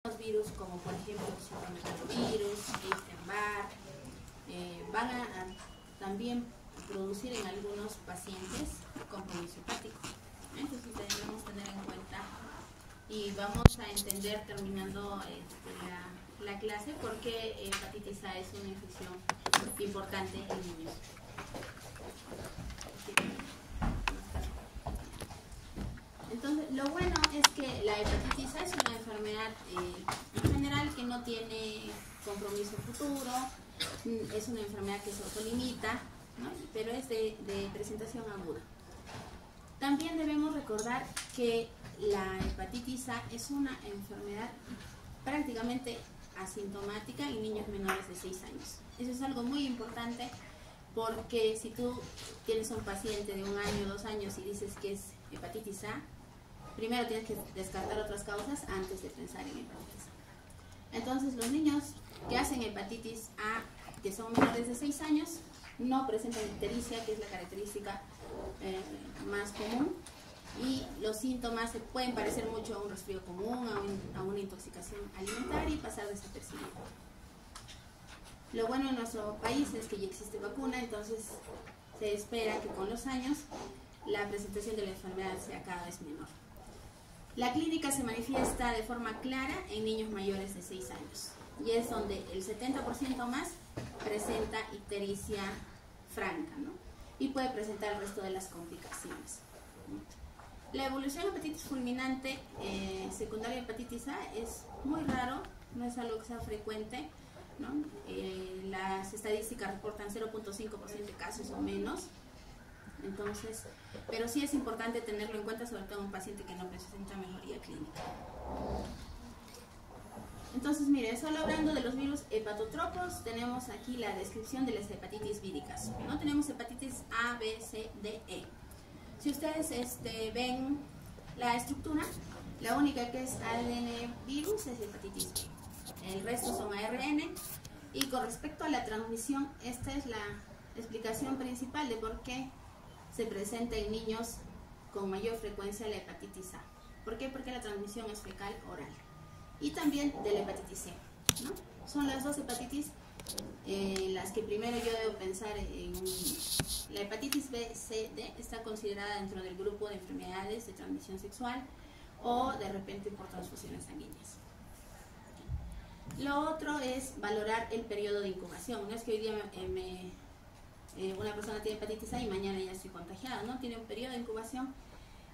Los virus, como por ejemplo el citomegalovirus, Epstein-Barr, van a también producir en algunos pacientes compromiso hepático. Entonces debemos tener en cuenta y vamos a entender terminando la clase por qué hepatitis A es una infección importante en niños. Entonces, lo bueno es que la hepatitis A es una enfermedad en general que no tiene compromiso futuro, es una enfermedad que se autolimita, ¿no? Pero es de presentación aguda. También debemos recordar que la hepatitis A es una enfermedad prácticamente asintomática en niños menores de 6 años. Eso es algo muy importante porque si tú tienes un paciente de 1 año, 2 años y dices que es hepatitis A, primero tienes que descartar otras causas antes de pensar en hepatitis A. Entonces, los niños que hacen hepatitis A, que son menores de 6 años, no presentan ictericia, que es la característica más común, y los síntomas se pueden parecer mucho a un resfrío común, a una intoxicación alimentaria y pasar desapercibido. Lo bueno en nuestro país es que ya existe vacuna, entonces se espera que con los años la presentación de la enfermedad sea cada vez menor. La clínica se manifiesta de forma clara en niños mayores de 6 años y es donde el 70% más presenta ictericia franca, ¿no? Y puede presentar el resto de las complicaciones. La evolución de hepatitis fulminante secundaria a hepatitis A es muy raro, no es algo que sea frecuente, ¿no? Las estadísticas reportan 0.5% de casos o menos. Entonces, pero sí es importante tenerlo en cuenta, sobre todo en un paciente que no presenta mejoría clínica. Entonces, mire, solo hablando de los virus hepatotropos, tenemos aquí la descripción de las hepatitis víricas, ¿no? Tenemos hepatitis A, B, C, D, E. Si ustedes ven la estructura, la única que es ADN virus es hepatitis B. El resto son ARN. Y con respecto a la transmisión, esta es la explicación principal de por qué se presenta en niños con mayor frecuencia la hepatitis A. ¿Por qué? Porque la transmisión es fecal oral. Y también de la hepatitis C, ¿no? Son las dos hepatitis las que primero yo debo pensar en un niño. La hepatitis B, C, D está considerada dentro del grupo de enfermedades de transmisión sexual o de repente por transfusiones sanguíneas. Lo otro es valorar el periodo de incubación. No es que hoy día una persona tiene hepatitis A y mañana ya estoy contagiada, ¿no? Tiene un periodo de incubación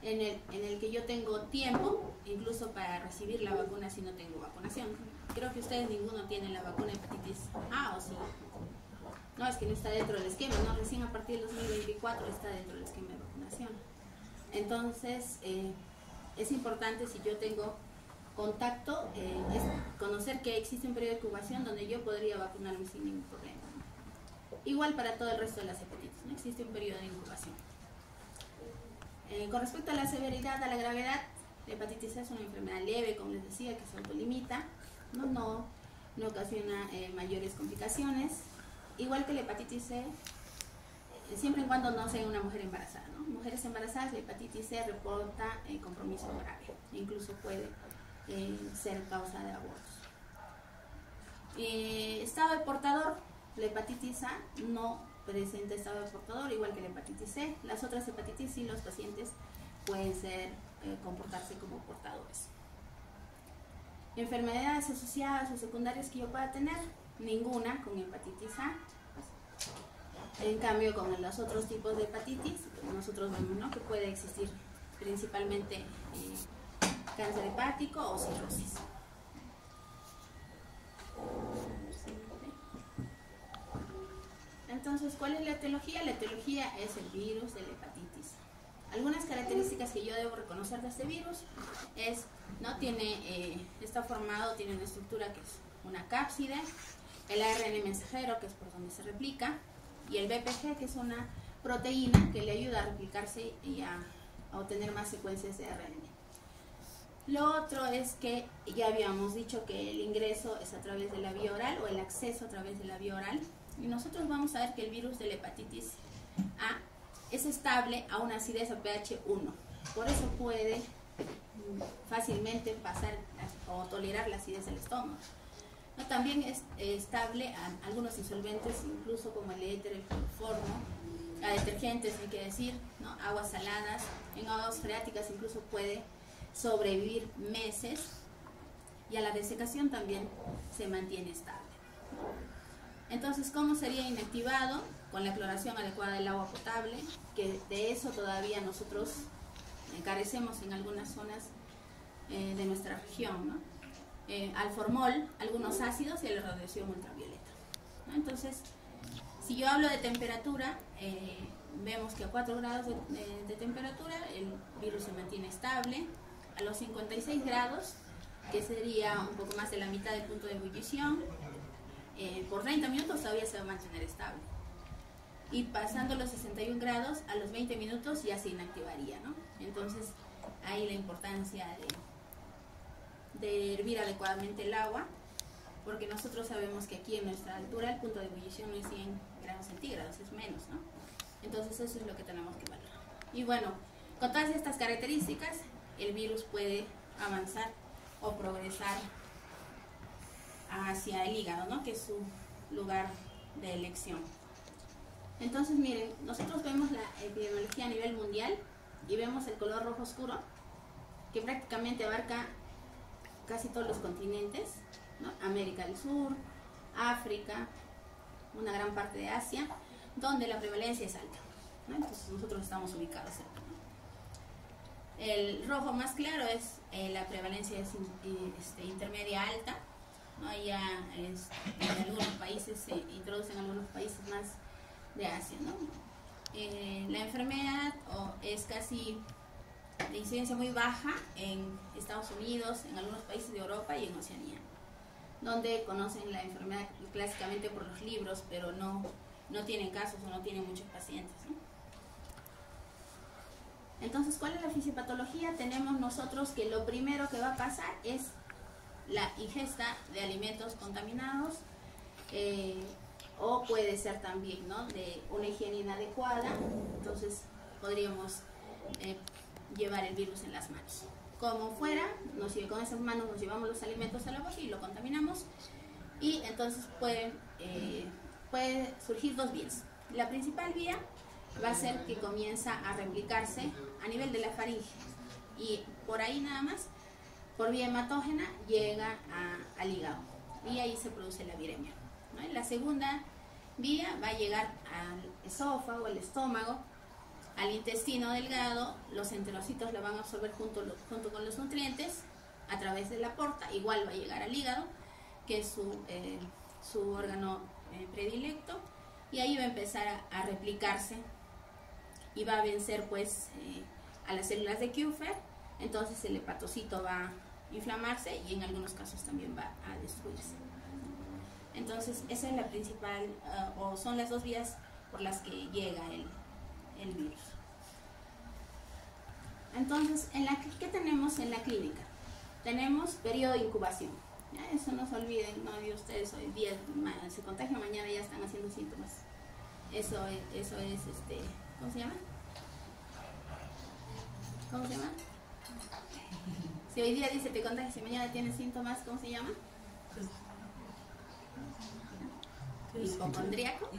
en el que yo tengo tiempo, incluso para recibir la vacuna si no tengo vacunación. Creo que ustedes ninguno tiene la vacuna de hepatitis A, ¿o sí? No, es que no está dentro del esquema, ¿no? Recién a partir del 2024 está dentro del esquema de vacunación. Entonces, es importante, si yo tengo contacto, es conocer que existe un periodo de incubación donde yo podría vacunarme sin ningún problema. Igual para todo el resto de las hepatitis, ¿no? Existe un periodo de incubación. Con respecto a la severidad, a la gravedad, la hepatitis A es una enfermedad leve, como les decía, que se autolimita, no ocasiona mayores complicaciones. Igual que la hepatitis C, siempre y cuando no sea una mujer embarazada, ¿no? Mujeres embarazadas, la hepatitis C reporta compromiso grave, incluso puede ser causa de abortos. Estado de portador, la hepatitis A no presenta estado de portador, igual que la hepatitis C. Las otras hepatitis sí, los pacientes pueden comportarse como portadores. Enfermedades asociadas o secundarias que yo pueda tener, ninguna con hepatitis A. En cambio, con los otros tipos de hepatitis, nosotros vemos, ¿no?, que puede existir principalmente cáncer hepático o cirrosis. Entonces, ¿cuál es la etiología? La etiología es el virus de la hepatitis. Algunas características que yo debo reconocer de este virus es, ¿no?, está formado, tiene una estructura que es una cápside, el ARN mensajero, que es por donde se replica, y el BPG, que es una proteína que le ayuda a replicarse y a obtener más secuencias de ARN. Lo otro es que ya habíamos dicho que el ingreso es a través de la vía oral o el acceso a través de la vía oral. Y nosotros vamos a ver que el virus de la hepatitis A es estable a una acidez a pH 1. Por eso puede fácilmente pasar o tolerar la acidez del estómago. ¿No? También es estable a algunos disolventes, incluso como el éter, el cloroformo, a detergentes, hay que decir, ¿no? Aguas saladas, en aguas freáticas incluso puede sobrevivir meses, y a la desecación también se mantiene estable. Entonces, ¿cómo sería inactivado? Con la cloración adecuada del agua potable, que de eso todavía nosotros carecemos en algunas zonas de nuestra región, ¿no? Al formol, algunos ácidos y a la radiación ultravioleta, ¿no? Entonces, si yo hablo de temperatura, vemos que a 4 grados de temperatura el virus se mantiene estable. A los 56 grados, que sería un poco más de la mitad del punto de ebullición, por 30 minutos todavía se va a mantener estable. Y pasando los 61 grados, a los 20 minutos ya se inactivaría, ¿no? Entonces, ahí la importancia de hervir adecuadamente el agua, porque nosotros sabemos que aquí en nuestra altura el punto de ebullición no es 100 grados centígrados, es menos, ¿no? Entonces eso es lo que tenemos que valorar. Y bueno, con todas estas características, el virus puede avanzar o progresar hacia el hígado, ¿no? Que es su lugar de elección. Entonces, miren, nosotros vemos la epidemiología a nivel mundial y vemos el color rojo oscuro, que prácticamente abarca casi todos los continentes, ¿no? América del Sur, África, una gran parte de Asia, donde la prevalencia es alta, ¿no? Entonces nosotros estamos ubicados cerca, ¿no? El rojo más claro es la prevalencia es intermedia alta, ¿no? Ya en algunos países se introducen algunos países más de Asia, ¿no? La enfermedad es casi de incidencia muy baja en Estados Unidos, en algunos países de Europa y en Oceanía, donde conocen la enfermedad clásicamente por los libros, pero no tienen casos o no tienen muchos pacientes, ¿no? Entonces, ¿cuál es la fisiopatología? Tenemos nosotros que lo primero que va a pasar es la ingesta de alimentos contaminados, o puede ser también, ¿no?, de una higiene inadecuada. Entonces podríamos llevar el virus en las manos. Como fuera, con esas manos nos llevamos los alimentos a la boca y lo contaminamos, y entonces puede surgir dos vías. La principal vía va a ser que comienza a replicarse a nivel de la faringe, y por ahí nada más, por vía hematógena, llega al hígado, y ahí se produce la viremia, ¿no? La segunda vía va a llegar al esófago, al estómago, al intestino delgado. Los enterocitos la van a absorber junto con los nutrientes a través de la porta. Igual va a llegar al hígado, que es su órgano predilecto, y ahí va a empezar a replicarse y va a vencer pues a las células de Kupffer. Entonces el hepatocito va a inflamarse y en algunos casos también va a destruirse. Entonces esa es la principal, o son las dos vías por las que llega el virus. Entonces, ¿qué tenemos en la clínica? Tenemos periodo de incubación, ¿ya? Eso no se olviden, no de ustedes, hoy día se contagia, mañana ya están haciendo síntomas. Eso es ¿cómo se llama? ¿Cómo se llama? Si hoy día dice te contagias y mañana tienes síntomas, ¿cómo se llama? Hipocondríaco.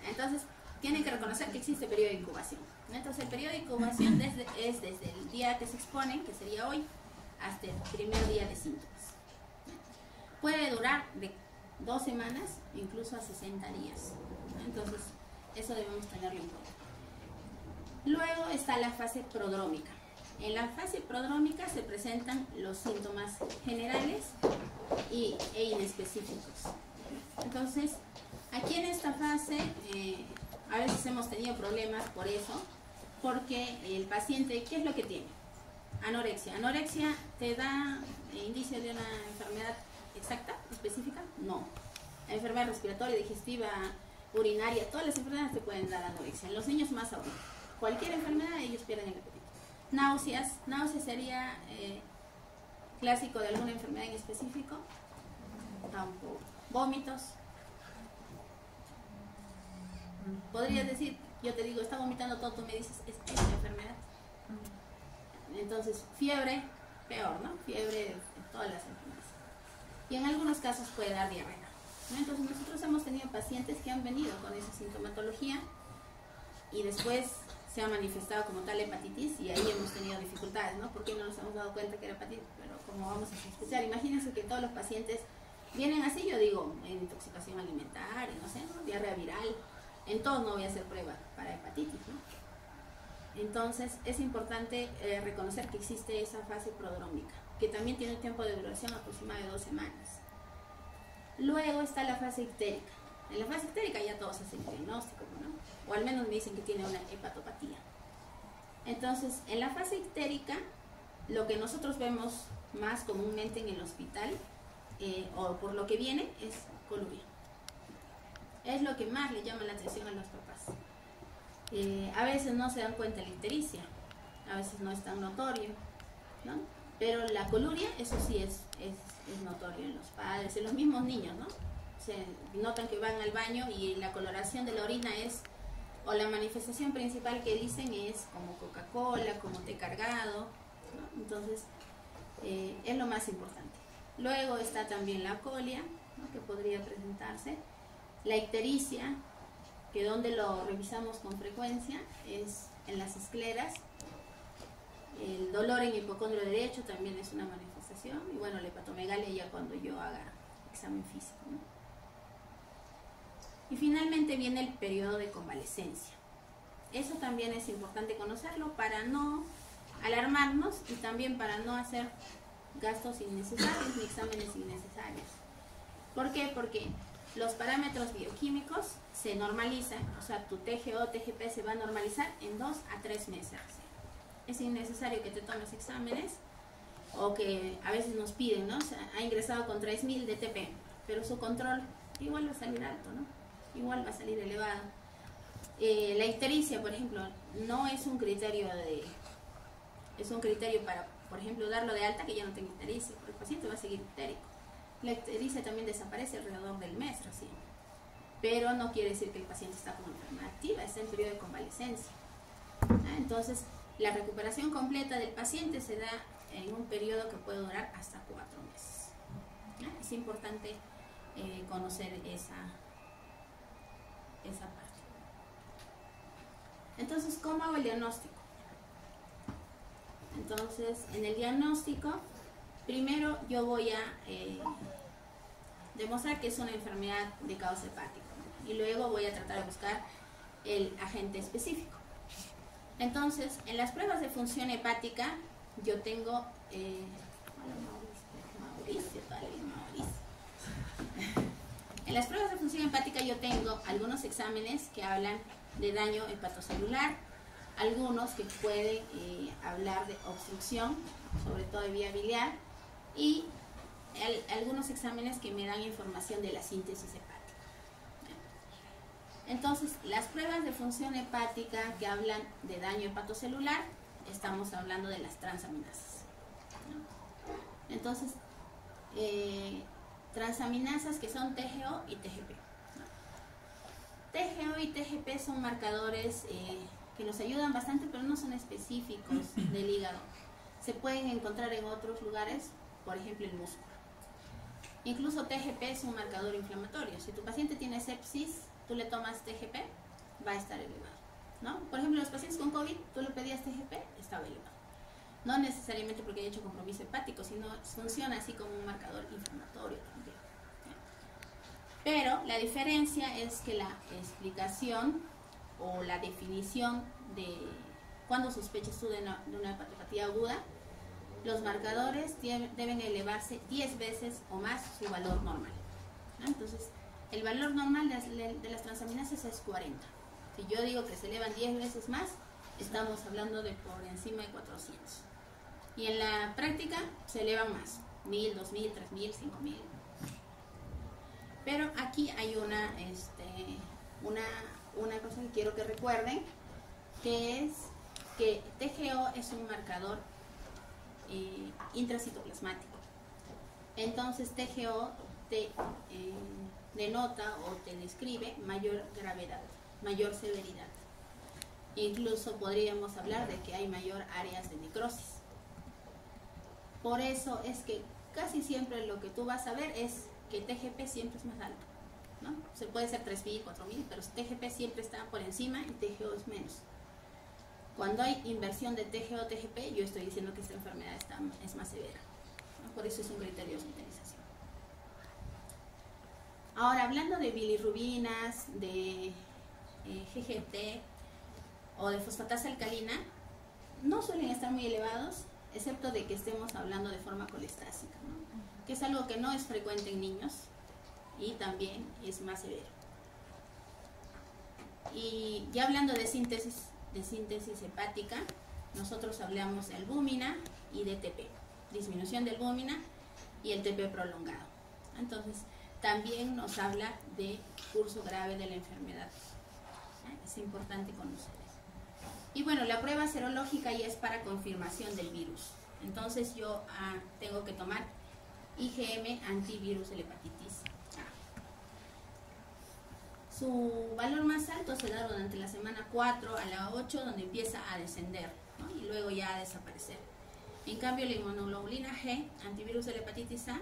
Entonces, tienen que reconocer que existe periodo de incubación. Entonces, el periodo de incubación es desde el día que se exponen, que sería hoy, hasta el primer día de síntomas. Puede durar de 2 semanas, incluso a 60 días. Entonces, eso debemos tenerlo en cuenta. Luego está la fase prodrómica. En la fase prodrómica se presentan los síntomas generales e inespecíficos. Entonces, aquí en esta fase, a veces hemos tenido problemas por eso, porque el paciente, ¿qué es lo que tiene? Anorexia. ¿Anorexia te da indicio de una enfermedad exacta, específica? No. La enfermedad respiratoria, digestiva, urinaria, todas las enfermedades te pueden dar anorexia. En los niños más aún. Cualquier enfermedad, ellos pierden el apetito. Náuseas sería clásico de alguna enfermedad en específico. Tampoco. Vómitos. Podrías decir, yo te digo, está vomitando todo, tú me dices, es una enfermedad. Entonces, fiebre, peor, ¿no? Fiebre de todas las enfermedades. Y en algunos casos puede dar diarrea, ¿no? Entonces, nosotros hemos tenido pacientes que han venido con esa sintomatología y después se ha manifestado como tal hepatitis y ahí hemos tenido dificultades, ¿no? Porque no nos hemos dado cuenta que era hepatitis, pero como vamos a sospechar, imagínense que todos los pacientes vienen así, yo digo, en intoxicación alimentaria, no sé, ¿no? Diarrea viral, en todos no voy a hacer prueba para hepatitis, ¿no? Entonces es importante reconocer que existe esa fase prodrómica, que también tiene un tiempo de duración aproximado de 2 semanas. Luego está la fase ictérica. En la fase ictérica ya todos hacen el diagnóstico, ¿no? O al menos me dicen que tiene una hepatopatía. Entonces, en la fase ictérica, lo que nosotros vemos más comúnmente en el hospital, o por lo que viene, es coluria. Es lo que más le llama la atención a los papás. A veces no se dan cuenta de la ictericia, a veces no es tan notorio, ¿no? Pero la coluria, eso sí es notorio en los padres, en los mismos niños, ¿no? Se notan que van al baño y la coloración de la orina es, o la manifestación principal que dicen es como Coca-Cola, como té cargado, ¿no? Entonces, es lo más importante. Luego está también la colia, ¿no? Que podría presentarse. La ictericia, que donde lo revisamos con frecuencia, es en las escleras. El dolor en el hipocondrio derecho también es una manifestación. Y bueno, la hepatomegalia ya cuando yo haga examen físico, ¿no? Y finalmente viene el periodo de convalecencia. Eso también es importante conocerlo para no alarmarnos y también para no hacer gastos innecesarios ni exámenes innecesarios. ¿Por qué? Porque los parámetros bioquímicos se normalizan, o sea, tu TGO, TGP se va a normalizar en 2 a 3 meses. Es innecesario que te tomes exámenes o que a veces nos piden, ¿no? O sea, ha ingresado con 3000 de TP, pero su control igual va a salir alto, ¿no? Igual va a salir elevado. La ictericia, por ejemplo, no es un criterio es un criterio para, por ejemplo, darlo de alta que ya no tenga ictericia, porque el paciente va a seguir ictérico. La ictericia también desaparece alrededor del mes recién, pero no quiere decir que el paciente está con enfermedad activa, está en periodo de convalecencia. Entonces, la recuperación completa del paciente se da en un periodo que puede durar hasta 4 meses. Es importante conocer esa parte. Entonces, ¿cómo hago el diagnóstico? Entonces, en el diagnóstico, primero yo voy a demostrar que es una enfermedad de causa hepática, ¿no? Y luego voy a tratar de buscar el agente específico. Entonces, en las pruebas de función hepática, yo tengo Mauricio. En las pruebas de función hepática yo tengo algunos exámenes que hablan de daño hepatocelular, algunos que pueden hablar de obstrucción, sobre todo de vía biliar, y algunos exámenes que me dan información de la síntesis hepática. Entonces, las pruebas de función hepática que hablan de daño hepatocelular, estamos hablando de las transaminasas, ¿no? Entonces, transaminasas que son TGO y TGP, ¿no? TGO y TGP son marcadores que nos ayudan bastante, pero no son específicos del hígado. Se pueden encontrar en otros lugares, por ejemplo el músculo. Incluso TGP es un marcador inflamatorio. Si tu paciente tiene sepsis, tú le tomas TGP, va a estar elevado, ¿no? Por ejemplo, los pacientes con COVID, tú le pedías TGP, estaba elevado. No necesariamente porque haya hecho compromiso hepático, sino funciona así como un marcador inflamatorio también. Pero la diferencia es que la explicación o la definición de cuando sospechas tú de una hepatopatía aguda, los marcadores deben elevarse 10 veces o más su valor normal, ¿no? Entonces, el valor normal de las transaminasas es 40. Si yo digo que se elevan 10 veces más, estamos hablando de por encima de 400. Y en la práctica se elevan más, 1000, 2000, 3000, 5000. Pero aquí hay una cosa que quiero que recuerden, que es que TGO es un marcador intracitoplasmático. Entonces TGO te denota o te describe mayor gravedad, mayor severidad. Incluso podríamos hablar de que hay mayor áreas de necrosis. Por eso es que casi siempre lo que tú vas a ver es que TGP siempre es más alto, ¿no? Se puede ser 3.000, 4.000, pero TGP siempre está por encima y TGO es menos. Cuando hay inversión de TGO o TGP, yo estoy diciendo que esta enfermedad es más severa, ¿no? Por eso es un criterio de hospitalización. Ahora, hablando de bilirrubinas, de GGT o de fosfatasa alcalina, no suelen estar muy elevados, excepto de que estemos hablando de forma colestásica, ¿no? Que es algo que no es frecuente en niños y también es más severo. Y ya hablando de síntesis hepática, nosotros hablamos de albúmina y de TP, disminución de albúmina y el TP prolongado. Entonces, también nos habla de curso grave de la enfermedad. Es importante conocer eso. Y bueno, la prueba serológica ya es para confirmación del virus. Entonces yo tengo que tomar IgM antivirus de la hepatitis A. Su valor más alto se da durante la semana 4 a la 8, donde empieza a descender, ¿no? Y luego ya a desaparecer. En cambio, la inmunoglobulina G, antivirus de la hepatitis A,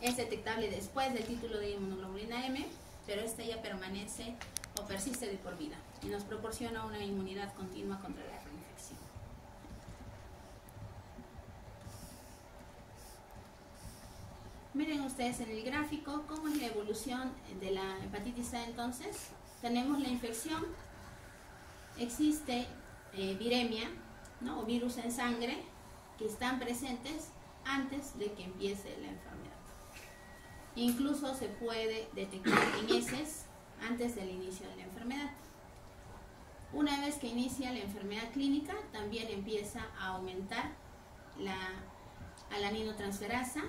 es detectable después del título de inmunoglobulina M, pero esta ya permanece o persiste de por vida y nos proporciona una inmunidad continua contra la reinfección. Miren ustedes en el gráfico cómo es la evolución de la hepatitis A. Entonces, tenemos la infección, existe viremia, ¿no? O virus en sangre que están presentes antes de que empiece la enfermedad. Incluso se puede detectar en heces antes del inicio de la enfermedad. Una vez que inicia la enfermedad clínica, también empieza a aumentar la alaninotransferasa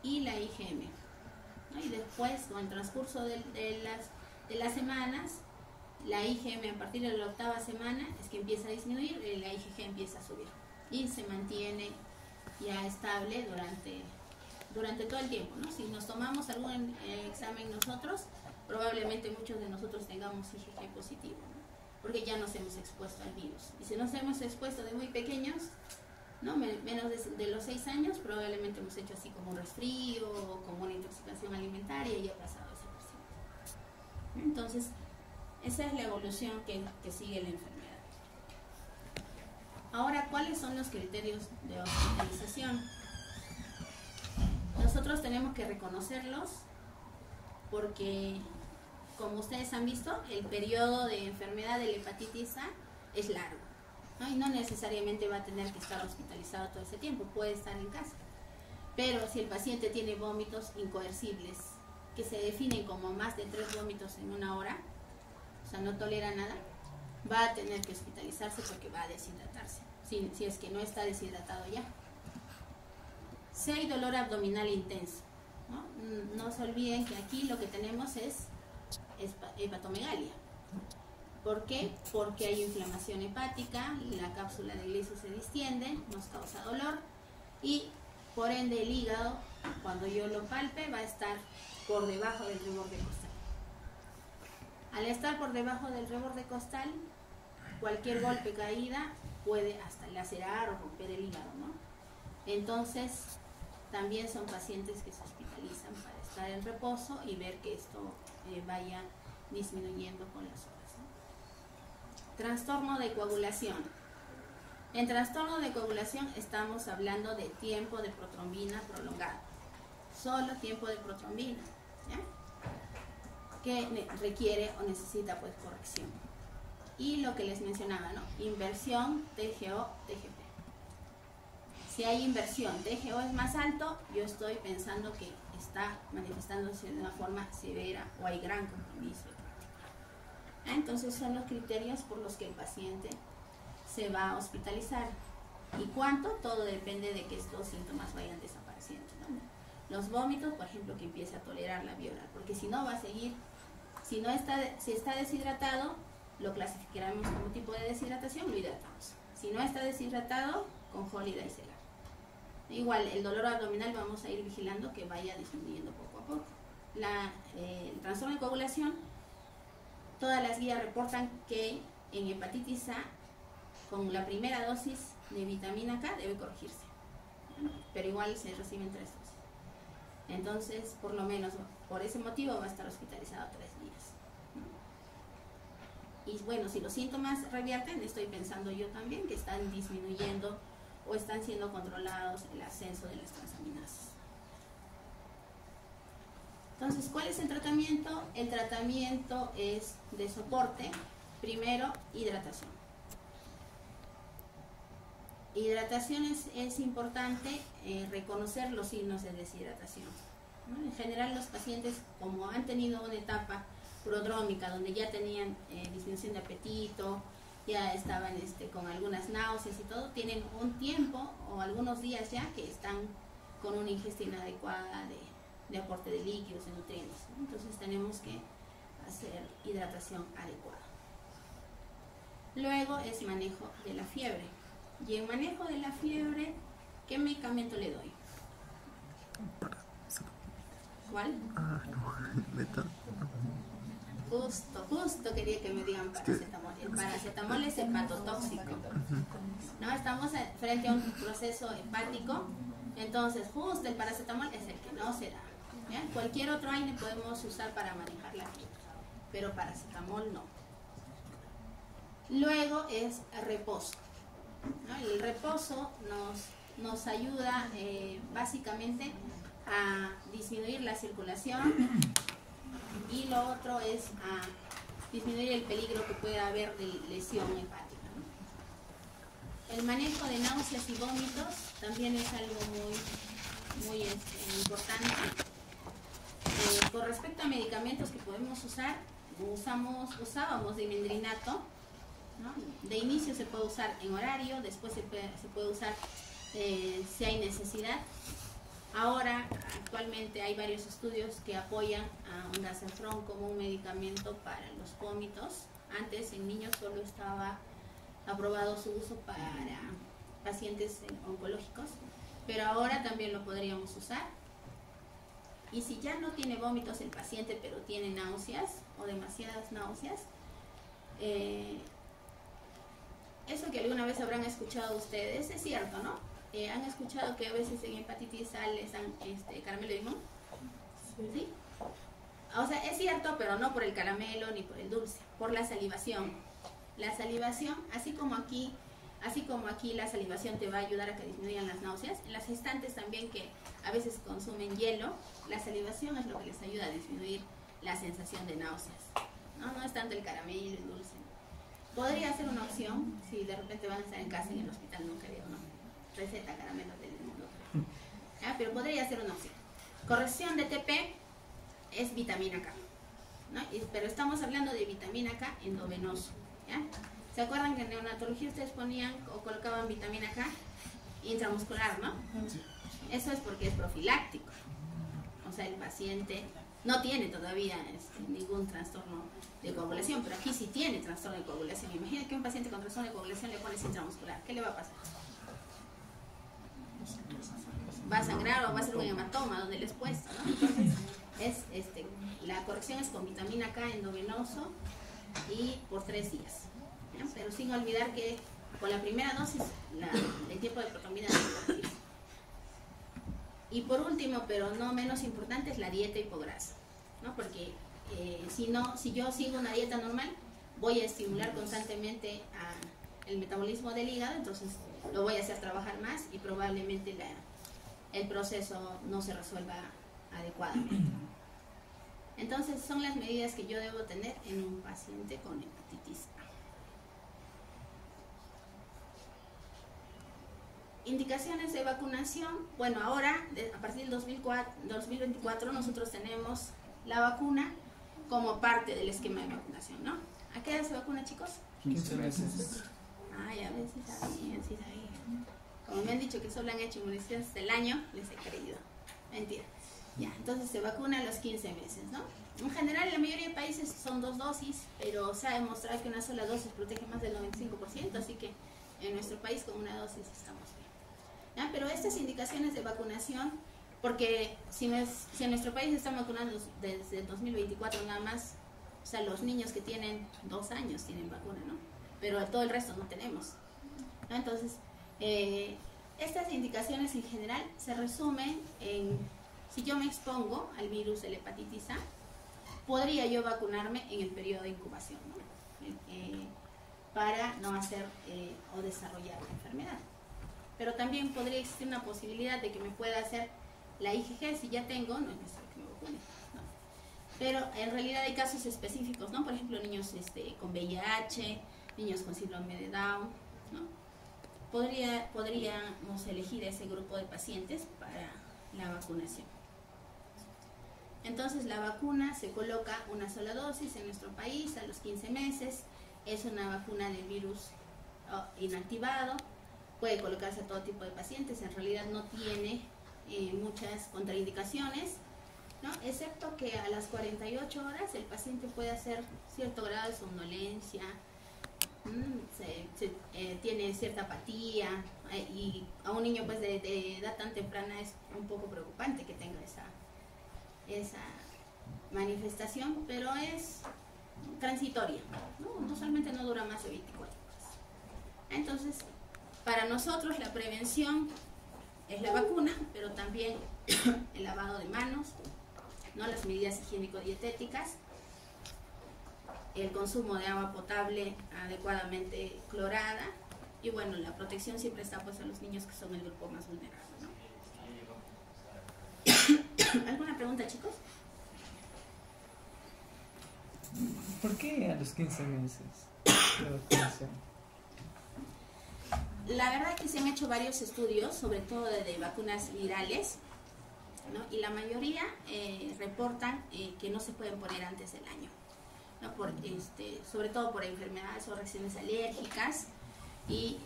y la IgM, ¿no? Y después, con el transcurso de las semanas, la IgM a partir de la 8ª semana es que empieza a disminuir y la IgG empieza a subir. Y se mantiene ya estable durante todo el tiempo, ¿no? Si nos tomamos algún examen nosotros, probablemente muchos de nosotros tengamos IgG positivo, ¿no? Porque ya nos hemos expuesto al virus. Y si nos hemos expuesto de muy pequeños, ¿no? Menos de los 6 años, probablemente hemos hecho así como un resfrío o como una intoxicación alimentaria y ha pasado ese paciente. Entonces, esa es la evolución que sigue la enfermedad. Ahora, ¿cuáles son los criterios de hospitalización? Nosotros tenemos que reconocerlos porque, como ustedes han visto, el periodo de enfermedad de la hepatitis A es largo, ¿no? Y no necesariamente va a tener que estar hospitalizado todo ese tiempo, puede estar en casa. Pero si el paciente tiene vómitos incoercibles, que se definen como más de 3 vómitos en una hora, o sea, no tolera nada, va a tener que hospitalizarse porque va a deshidratarse, si es que no está deshidratado ya. Si hay dolor abdominal intenso, ¿no? No se olviden que aquí lo que tenemos es hepatomegalia. ¿Por qué? Porque hay inflamación hepática, la cápsula de Gliso se distiende, nos causa dolor y por ende el hígado, cuando yo lo palpe, va a estar por debajo del reborde costal. Al estar por debajo del reborde costal, cualquier golpe, caída, puede hasta lacerar o romper el hígado, ¿no? Entonces, también son pacientes que se hospitalizan para estar en reposo y ver que esto vaya disminuyendo con las horas, ¿no? Trastorno de coagulación. En trastorno de coagulación estamos hablando de tiempo de protrombina prolongado. Solo tiempo de protrombina, ¿ya? Que requiere o necesita pues corrección. Y lo que les mencionaba, ¿no? Inversión TGO, TGP. Si hay inversión, TGO es más alto, yo estoy pensando que está manifestándose de una forma severa o hay gran compromiso. Entonces son los criterios por los que el paciente se va a hospitalizar. ¿Y cuánto? Todo depende de que estos síntomas vayan desapareciendo, ¿no? Los vómitos, por ejemplo, que empiece a tolerar la vía oral, porque si no va a seguir, si está deshidratado, lo clasificaremos como tipo de deshidratación, lo hidratamos. Si no está deshidratado, con Jolida y Selar. Igual, el dolor abdominal vamos a ir vigilando que vaya disminuyendo poco a poco. El trastorno de coagulación, todas las guías reportan que en hepatitis A, con la primera dosis de vitamina K debe corregirse. pero igual se reciben 3 dosis. Entonces, por lo menos por ese motivo va a estar hospitalizado 3 días. Y bueno, si los síntomas revierten, estoy pensando yo también que están disminuyendo o están siendo controlados el ascenso de las transaminasas. Entonces, ¿cuál es el tratamiento? El tratamiento es de soporte. Primero, hidratación. Hidratación es importante reconocer los signos de deshidratación, ¿no? En general, los pacientes, como han tenido una etapa prodrómica donde ya tenían disminución de apetito, ya estaban con algunas náuseas y todo, tienen un tiempo o algunos días ya que están con una ingesta inadecuada de aporte de líquidos y nutrientes, ¿no? Entonces tenemos que hacer hidratación adecuada. Luego es manejo de la fiebre. Y en manejo de la fiebre, ¿qué medicamento le doy? ¿Cuál? Justo quería que me digan paracetamol. El paracetamol es hepatotóxico, ¿no? Estamos frente a un proceso hepático, entonces justo el paracetamol es el que no se da, ¿ya? Cualquier otro AINE podemos usar para manejar la fiebre, pero paracetamol no. Luego es reposo, ¿no? El reposo nos ayuda básicamente a disminuir la circulación, y lo otro es a disminuir el peligro que pueda haber de lesión hepática, ¿no? El manejo de náuseas y vómitos también es algo muy importante. Con respecto a medicamentos que podemos usar, usábamos dimendrinato, ¿no? De inicio se puede usar en horario, después se puede usar si hay necesidad. Ahora, actualmente hay varios estudios que apoyan a un Ondansetron como un medicamento para los vómitos. Antes en niños solo estaba aprobado su uso para pacientes oncológicos, pero ahora también lo podríamos usar. Y si ya no tiene vómitos el paciente, pero tiene náuseas o demasiadas náuseas, eso que alguna vez habrán escuchado ustedes, es cierto, ¿no? ¿Han escuchado que a veces en hepatitis A les dan caramelo de limón? ¿Sí? O sea, es cierto, pero no por el caramelo ni por el dulce, por la salivación. La salivación, así como aquí la salivación te va a ayudar a que disminuyan las náuseas, en las gestantes también que a veces consumen hielo, la salivación es lo que les ayuda a disminuir la sensación de náuseas. No es tanto el caramelo y el dulce. Podría ser una opción si de repente van a estar en casa y en el hospital nunca dieron, ¿no? Receta caramelo del mundo, pero podría ser una opción. Corrección de TP es vitamina K, ¿no? Pero estamos hablando de vitamina K endovenoso, ¿ya? ¿Se acuerdan que en neonatología ustedes ponían o colocaban vitamina K intramuscular, no? Eso es porque es profiláctico, o sea, el paciente no tiene todavía ningún trastorno de coagulación, pero aquí sí tiene trastorno de coagulación. Imagina que un paciente con trastorno de coagulación le pones intramuscular, ¿qué le va a pasar? Va a sangrar o va a ser un hematoma donde le es puesto, ¿no? Entonces, la corrección es con vitamina K endovenoso y por 3 días, ¿ya? Pero sin olvidar que con la primera dosis el tiempo de protomida es importante. Y por último, pero no menos importante, es la dieta hipograsa, ¿no? Porque si yo sigo una dieta normal, voy a estimular constantemente el metabolismo del hígado, entonces lo voy a hacer trabajar más y probablemente el proceso no se resuelva adecuadamente. Entonces son las medidas que yo debo tener en un paciente con hepatitis A. Indicaciones de vacunación. Bueno, ahora, a partir del 2024, nosotros tenemos la vacuna como parte del esquema de vacunación, ¿no? ¿A qué edad se vacuna, chicos? 15 meses. Ay, a ver si sabían, sí sabían. Como me han dicho que solo han hecho inmunizaciones del año, les he creído. Mentira. Ya, entonces se vacuna a los 15 meses, ¿no? En general, en la mayoría de países son 2 dosis, pero se ha demostrado que una sola dosis protege más del 95%, así que en nuestro país con una dosis estamos bien, ¿ya? Pero estas indicaciones de vacunación, porque si en nuestro país están vacunando desde el 2024 nada más, o sea, los niños que tienen 2 años tienen vacuna, ¿no? Pero todo el resto no tenemos, ¿no? Entonces, Estas indicaciones en general se resumen en, si yo me expongo al virus de la hepatitis A, podría yo vacunarme en el periodo de incubación, ¿no? Para no hacer o desarrollar la enfermedad. Pero también podría existir una posibilidad de que me pueda hacer la IgG si ya tengo, no es necesario que me vacune, ¿no? Pero en realidad hay casos específicos, ¿no? Por ejemplo, niños con VIH, niños con síndrome de Down, ¿no? Podríamos elegir ese grupo de pacientes para la vacunación. Entonces la vacuna se coloca una sola dosis en nuestro país a los 15 meses, es una vacuna del virus inactivado, puede colocarse a todo tipo de pacientes, en realidad no tiene muchas contraindicaciones, ¿no? Excepto que a las 48 horas el paciente puede hacer cierto grado de somnolencia, tiene cierta apatía, y a un niño pues de edad tan temprana es un poco preocupante que tenga esa manifestación, pero es transitoria, ¿no? Usualmente no dura más de 24 horas. Entonces, para nosotros la prevención es la vacuna, pero también el lavado de manos, ¿no? Las medidas higiénico-dietéticas, el consumo de agua potable adecuadamente clorada, y bueno, la protección siempre está pues a los niños que son el grupo más vulnerable, ¿no? ¿Alguna pregunta, chicos? ¿Por qué a los 15 meses de vacunación? La verdad que se han hecho varios estudios, sobre todo de vacunas virales, ¿no? Y la mayoría reportan que no se pueden poner antes del año, ¿no? Sobre todo por enfermedades o reacciones alérgicas, y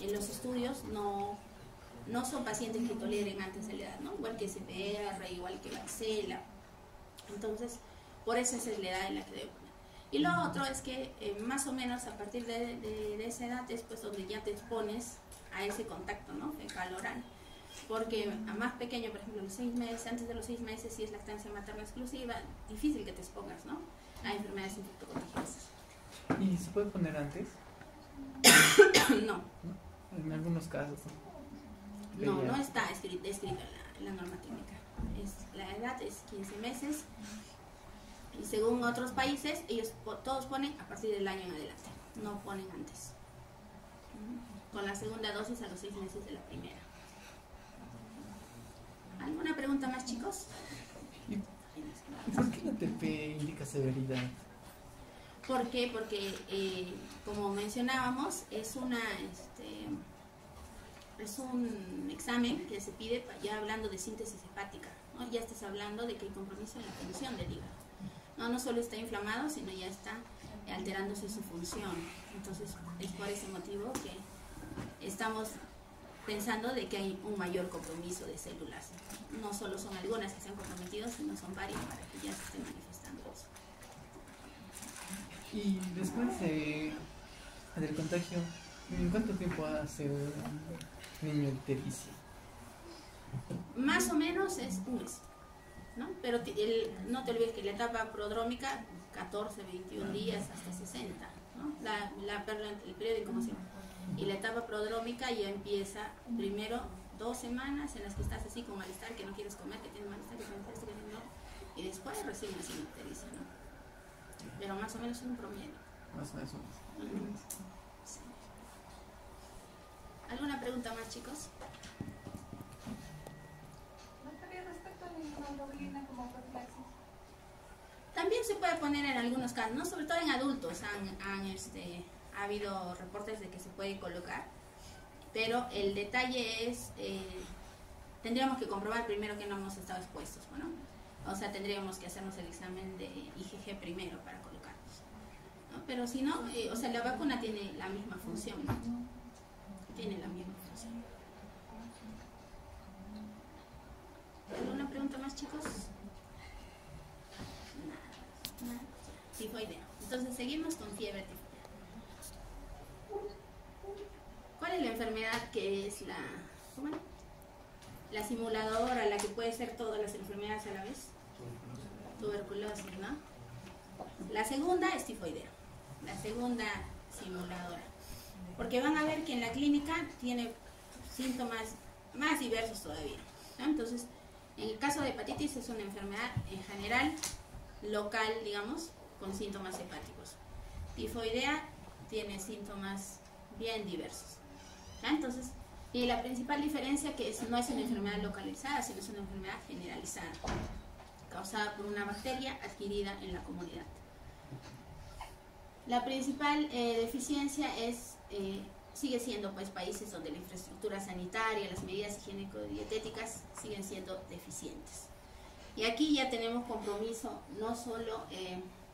en los estudios no son pacientes que toleren antes de la edad, ¿no? Igual que CPR, igual que varicela. Entonces, por eso esa es la edad en la que debe poner. Y lo otro es que más o menos a partir de esa edad es pues donde ya te expones a ese contacto, ¿no? Fecal oral. Porque a más pequeño, por ejemplo, los 6 meses, antes de los 6 meses, si es lactancia materna exclusiva, difícil que te expongas, ¿no? A enfermedades infectocontagiosas. ¿Y se puede poner antes? No. En algunos casos. No está escrito en la norma técnica. La edad es 15 meses. Y según otros países, ellos todos ponen a partir del año en adelante, no ponen antes. Con la segunda dosis a los 6 meses de la primera. ¿Alguna pregunta más, chicos? ¿Y por qué la TP indica severidad? ¿Por qué? Porque, como mencionábamos, es un examen que se pide ya hablando de síntesis hepática, ¿no? Ya estás hablando de que hay compromiso en la función del hígado. No solo está inflamado, sino ya está alterándose su función. Entonces, es por ese motivo que estamos pensando de que hay un mayor compromiso de células. No solo son algunas que se han comprometido, sino son varias para que ya se estén manifestando eso. Y después del contagio, ¿en cuánto tiempo hace un niño ictericia? Más o menos es un mes, ¿no? Pero no te olvides que la etapa prodrómica, 14, 21 días hasta 60, ¿no? El periodo de incubación. Y la etapa prodrómica ya empieza primero 2 semanas en las que estás así con malestar, que no quieres comer, que tienes malestar, que tienes esto, que tienes lo, y después recién así ictericia, ¿no? Pero más o menos es un promedio. Más o menos. Sí. ¿Alguna pregunta más, chicos? Respecto a la inmunoglobulina como profilaxis. También se puede poner en algunos casos, ¿no? Sobre todo en adultos ha habido reportes de que se puede colocar, pero el detalle es, tendríamos que comprobar primero que no hemos estado expuestos, ¿no? O sea, tendríamos que hacernos el examen de IgG primero para colocarnos, ¿no? Pero si no, o sea, la vacuna tiene la misma función, ¿no? Tiene la misma función. ¿Alguna pregunta más, chicos? Nada. Tifoidea. Entonces seguimos con fiebre tifoidea. ¿Cuál es la enfermedad que es la simuladora, la que puede ser todas las enfermedades a la vez? Tuberculosis, ¿no? La segunda es tifoidea, la segunda simuladora. Porque van a ver que en la clínica tiene síntomas más diversos todavía, ¿no? Entonces, en el caso de hepatitis es una enfermedad en general local, digamos, con síntomas hepáticos. Tifoidea tiene síntomas bien diversos, ¿no? Entonces, y la principal diferencia que no es una enfermedad localizada, sino es una enfermedad generalizada, causada por una bacteria adquirida en la comunidad. La principal deficiencia es, sigue siendo pues países donde la infraestructura sanitaria, las medidas higiénico-dietéticas siguen siendo deficientes. Y aquí ya tenemos compromiso no solo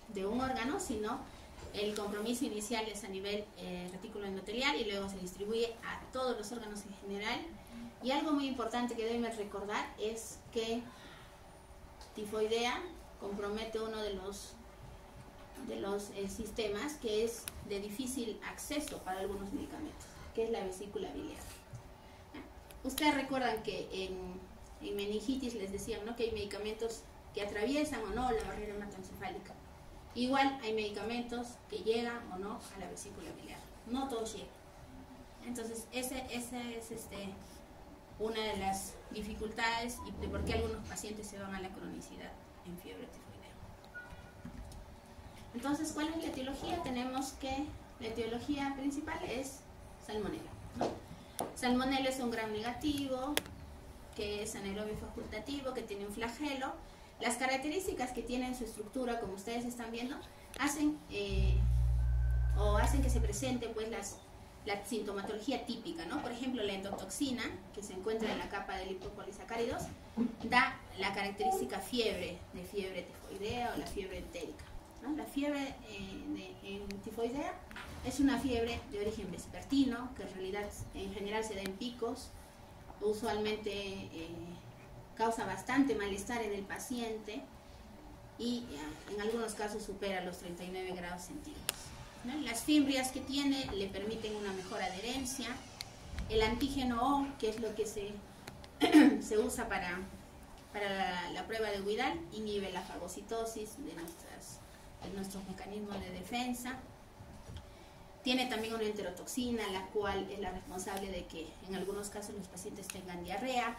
de un órgano, sino el compromiso inicial es a nivel retículo endotelial y luego se distribuye a todos los órganos en general. Y algo muy importante que deben recordar es que tifoidea compromete uno de los sistemas que es de difícil acceso para algunos medicamentos, que es la vesícula biliar. Ustedes recuerdan que en meningitis les decían, ¿no?, que hay medicamentos que atraviesan o no la barrera hematoencefálica. Igual hay medicamentos que llegan o no a la vesícula biliar. No todos llegan. Entonces, esa es una de las dificultades y de por qué algunos pacientes se van a la cronicidad en fiebre tifoidea. Entonces, ¿cuál es la etiología? Tenemos que la etiología principal es salmonela, ¿no? Salmonela es un gram negativo, que es anaerobio facultativo, que tiene un flagelo. Las características que tiene en su estructura, como ustedes están viendo, hacen que se presente pues la sintomatología típica, ¿no? Por ejemplo, la endotoxina, que se encuentra en la capa de lipopolisacáridos, da la característica fiebre, de fiebre tifoidea o la fiebre entérica, ¿no? La fiebre tifoidea es una fiebre de origen vespertino, que en general se da en picos, usualmente causa bastante malestar en el paciente y en algunos casos supera los 39 grados centígrados, ¿no? Las fimbrias que tiene le permiten una mejor adherencia. El antígeno O, que es lo que se usa para la prueba de Widal, inhibe la fagocitosis de nuestros mecanismos de defensa. Tiene también una enterotoxina, la cual es la responsable de que en algunos casos los pacientes tengan diarrea.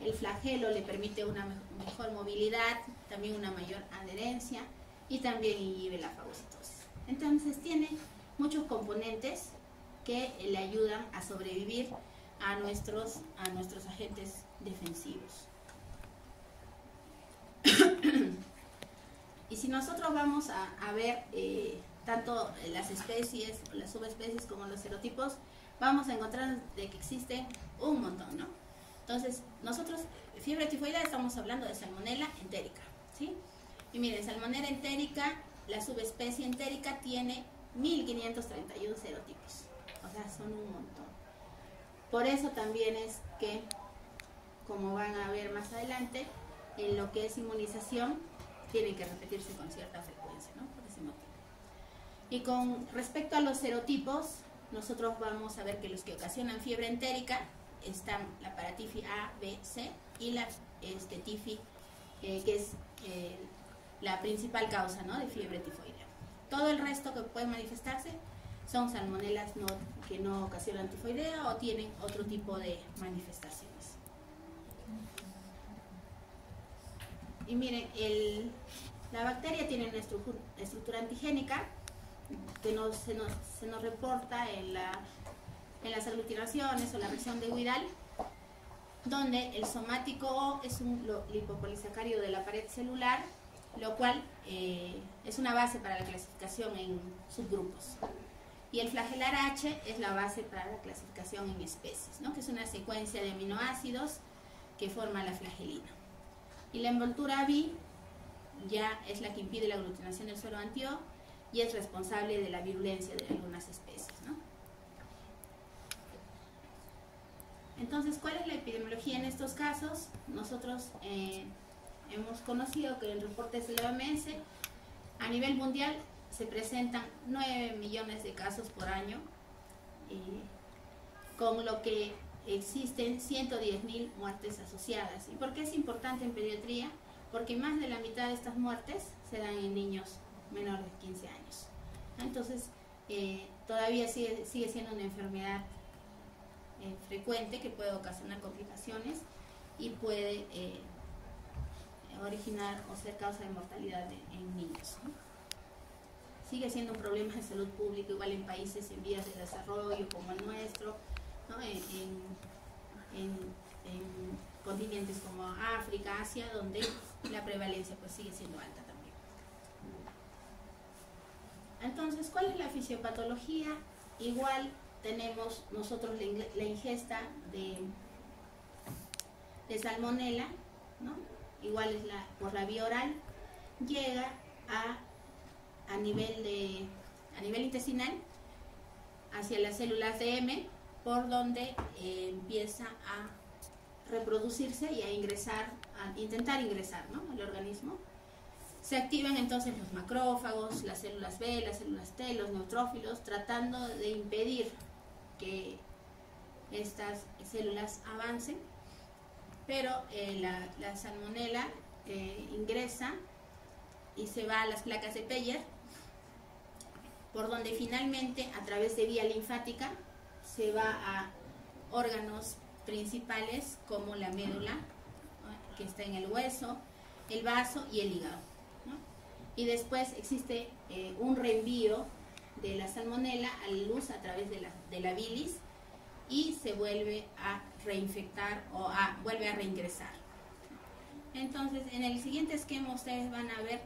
El flagelo le permite una mejor movilidad, también una mayor adherencia y también inhibe la fagocitosis. Entonces tiene muchos componentes que le ayudan a sobrevivir a nuestros agentes defensivos. Y si nosotros vamos a ver tanto las especies, las subespecies como los serotipos, vamos a encontrar de que existen un montón, ¿no? Entonces, nosotros, fiebre tifoidea, estamos hablando de salmonela entérica, ¿sí? Y miren, salmonela entérica, la subespecie entérica tiene 1531 serotipos, o sea, son un montón. Por eso también es que, como van a ver más adelante, en lo que es inmunización, tienen que repetirse con cierta frecuencia, ¿no? Por ese motivo. Y con respecto a los serotipos, nosotros vamos a ver que los que ocasionan fiebre entérica están la paratifi A, B, C y la tifi, que es la principal causa, ¿no?, de fiebre tifoidea. Todo el resto que puede manifestarse son salmonelas que no ocasionan tifoidea o tienen otro tipo de manifestaciones. Y miren, la bacteria tiene una estructura antigénica que se nos reporta en las aglutinaciones o la reacción de Widal, donde el somático O es un lipopolisacárido de la pared celular, lo cual es una base para la clasificación en subgrupos. Y el flagelar H es la base para la clasificación en especies, ¿no?, que es una secuencia de aminoácidos que forma la flagelina. Y la envoltura B ya es la que impide la aglutinación del suero anti-O y es responsable de la virulencia de algunas especies, ¿no? Entonces, ¿cuál es la epidemiología en estos casos? Nosotros hemos conocido que en reportes de la OMS a nivel mundial se presentan 9 millones de casos por año, con lo que existen 110.000 muertes asociadas. ¿Y por qué es importante en pediatría? Porque más de la mitad de estas muertes se dan en niños menores de 15 años. Entonces, todavía sigue siendo una enfermedad frecuente que puede ocasionar complicaciones y puede originar o ser causa de mortalidad en niños, ¿no? Sigue siendo un problema de salud pública, igual en países en vías de desarrollo como el nuestro, ¿no? En continentes como África, Asia, donde la prevalencia pues sigue siendo alta también. Entonces, ¿cuál es la fisiopatología? Igual tenemos nosotros la ingesta de salmonela, ¿no? Igual es por la vía oral, llega a nivel intestinal hacia las células de M, por donde empieza a reproducirse y a intentar ingresar, ¿no?, al organismo. Se activan entonces los macrófagos, las células B, las células T, los neutrófilos, tratando de impedir que estas células avancen, pero la salmonela ingresa y se va a las placas de Peyer, por donde finalmente, a través de vía linfática, se va a órganos principales como la médula, ¿no?, que está en el hueso, el vaso y el hígado, ¿no? Y después existe un reenvío de la salmonela a la luz a través de la bilis y se vuelve a reinfectar o vuelve a reingresar. Entonces, en el siguiente esquema ustedes van a ver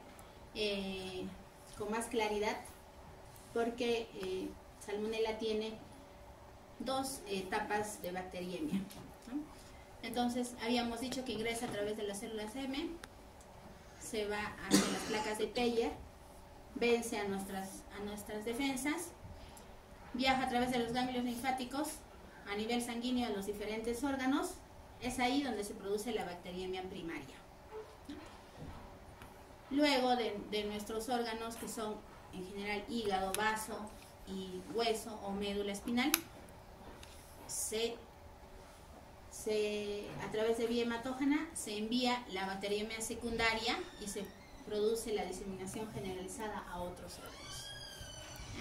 con más claridad, porque salmonela tiene dos etapas de bacteriemia, ¿no? Entonces, habíamos dicho que ingresa a través de las células M, se va hacia las placas de Peyer, vence a nuestras defensas, viaja a través de los ganglios linfáticos a nivel sanguíneo a los diferentes órganos. Es ahí donde se produce la bacteriemia primaria. Luego de nuestros órganos, que son en general hígado, vaso y hueso o médula espinal, a través de vía hematógena se envía la bacteriemia secundaria y se produce la diseminación generalizada a otros órganos.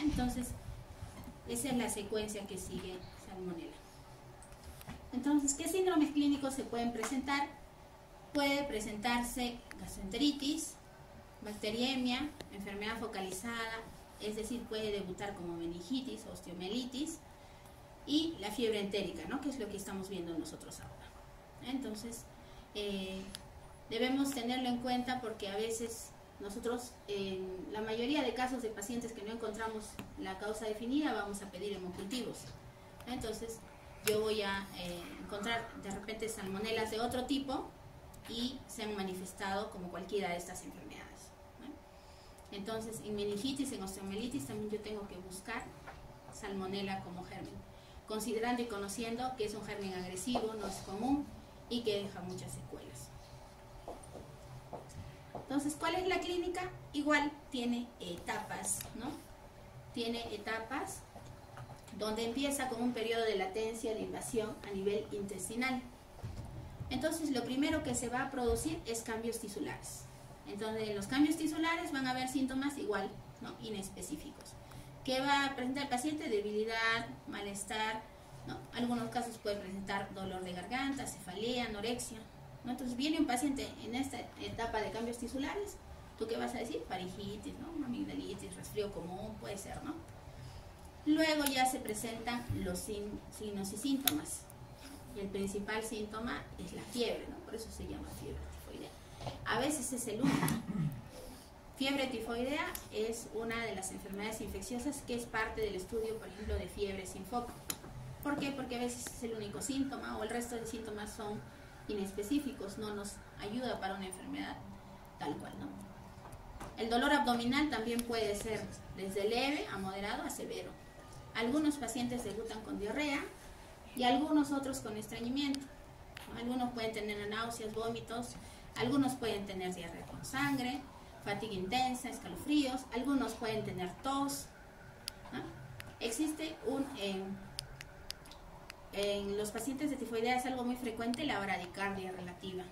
Entonces, esa es la secuencia que sigue salmonela. Entonces, ¿qué síndromes clínicos se pueden presentar? Puede presentarse gastroenteritis, bacteriemia, enfermedad focalizada, es decir, puede debutar como meningitis, osteomielitis, y la fiebre entérica, ¿no?, que es lo que estamos viendo nosotros ahora. Entonces, debemos tenerlo en cuenta, porque a veces nosotros, en la mayoría de casos de pacientes que no encontramos la causa definida, vamos a pedir hemocultivos. Entonces, yo voy a encontrar de repente salmonelas de otro tipo y se han manifestado como cualquiera de estas enfermedades, ¿no? Entonces, en meningitis, en osteomielitis, también yo tengo que buscar salmonela como germen, considerando y conociendo que es un germen agresivo, no es común y que deja muchas secuelas. Entonces, ¿cuál es la clínica? Igual tiene etapas, ¿no? Tiene etapas donde empieza con un periodo de latencia de invasión a nivel intestinal. Entonces, lo primero que se va a producir es cambios tisulares. Entonces, en los cambios tisulares van a haber síntomas igual, ¿no?, inespecíficos. ¿Qué va a presentar el paciente? Debilidad, malestar, ¿no? Algunos casos puede presentar dolor de garganta, cefalea, anorexia, ¿no? Entonces, viene un paciente en esta etapa de cambios tisulares, ¿tú qué vas a decir? Faringitis, ¿no?, amigdalitis, resfrío común, puede ser, ¿no? Luego ya se presentan los signos y síntomas. Y el principal síntoma es la fiebre, ¿no? Por eso se llama fiebre tifoidea. A veces es el único. Fiebre tifoidea es una de las enfermedades infecciosas que es parte del estudio, por ejemplo, de fiebre sin foco. ¿Por qué? Porque a veces es el único síntoma o el resto de síntomas son inespecíficos, no nos ayuda para una enfermedad tal cual, ¿no? El dolor abdominal también puede ser desde leve a moderado a severo. Algunos pacientes debutan con diarrea y algunos otros con estreñimiento. Algunos pueden tener náuseas, vómitos, algunos pueden tener diarrea con sangre, fatiga intensa, escalofríos, algunos pueden tener tos, ¿no? Existe en los pacientes de tifoidea es algo muy frecuente la bradicardia relativa.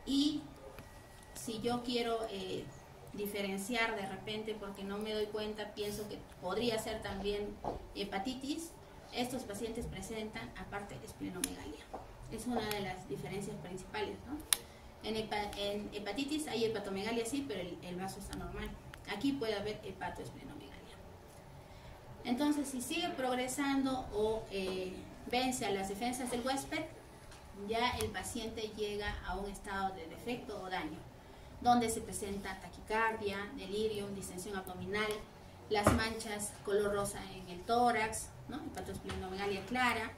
Y si yo quiero diferenciar de repente, porque no me doy cuenta, pienso que podría ser también hepatitis, estos pacientes presentan aparte esplenomegalia. Es una de las diferencias principales, ¿no? En hepatitis hay hepatomegalia sí, pero el vaso está normal. Aquí puede haber hepatoesplenomegalia. Entonces, si sigue progresando o vence a las defensas del huésped, ya el paciente llega a un estado de defecto o daño, donde se presenta taquicardia, delirium, distensión abdominal, las manchas color rosa en el tórax, ¿no? Hepatoesplenomegalia clara,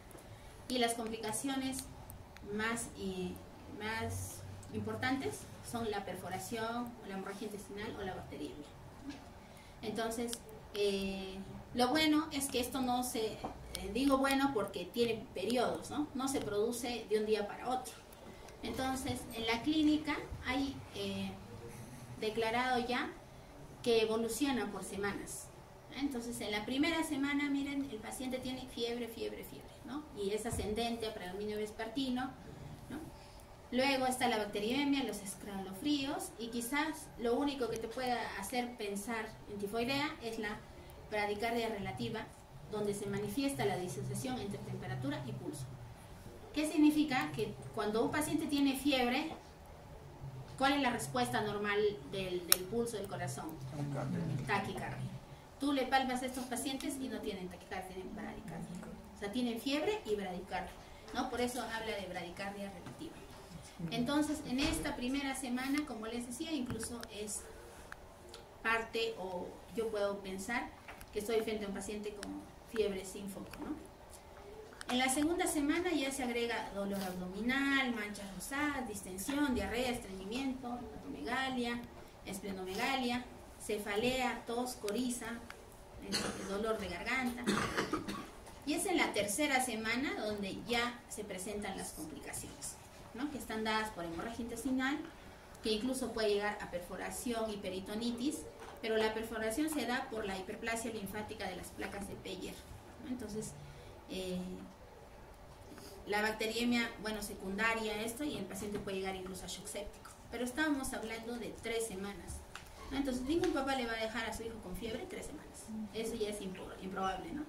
y las complicaciones más importantes son la perforación, la hemorragia intestinal o la bacteriemia. Entonces, lo bueno es que esto no se, digo bueno porque tiene periodos, ¿no? No se produce de un día para otro. Entonces, en la clínica hay declarado ya que evoluciona por semanas. Entonces, en la primera semana, miren, el paciente tiene fiebre, ¿no? Y es ascendente a predominio vespertino, ¿no? Luego está la bacteriemia, los escalofríos, y quizás lo único que te pueda hacer pensar en tifoidea es la bradicardia relativa, donde se manifiesta la disociación entre temperatura y pulso. ¿Qué significa? Que cuando un paciente tiene fiebre, ¿cuál es la respuesta normal del pulso del corazón? Taquicardia. Tú le palpas a estos pacientes y no tienen taquicardia, tienen bradicardia. O sea, tienen fiebre y bradicardia, ¿no? Por eso habla de bradicardia relativa. Entonces, en esta primera semana, como les decía, incluso es parte, o yo puedo pensar que estoy frente a un paciente con fiebre sin foco, ¿no? En la segunda semana ya se agrega dolor abdominal, manchas rosadas, distensión, diarrea, estreñimiento, hepatomegalia, esplenomegalia, cefalea, tos, coriza, dolor de garganta. Y es en la tercera semana donde ya se presentan las complicaciones, ¿no? Que están dadas por hemorragia intestinal, que incluso puede llegar a perforación y peritonitis, pero la perforación se da por la hiperplasia linfática de las placas de Peyer, ¿no? Entonces, la bacteriemia, bueno, secundaria a esto, y el paciente puede llegar incluso a shock séptico. Pero estábamos hablando de 3 semanas, ¿no? Entonces, ningún papá le va a dejar a su hijo con fiebre 3 semanas. Eso ya es improbable, ¿no?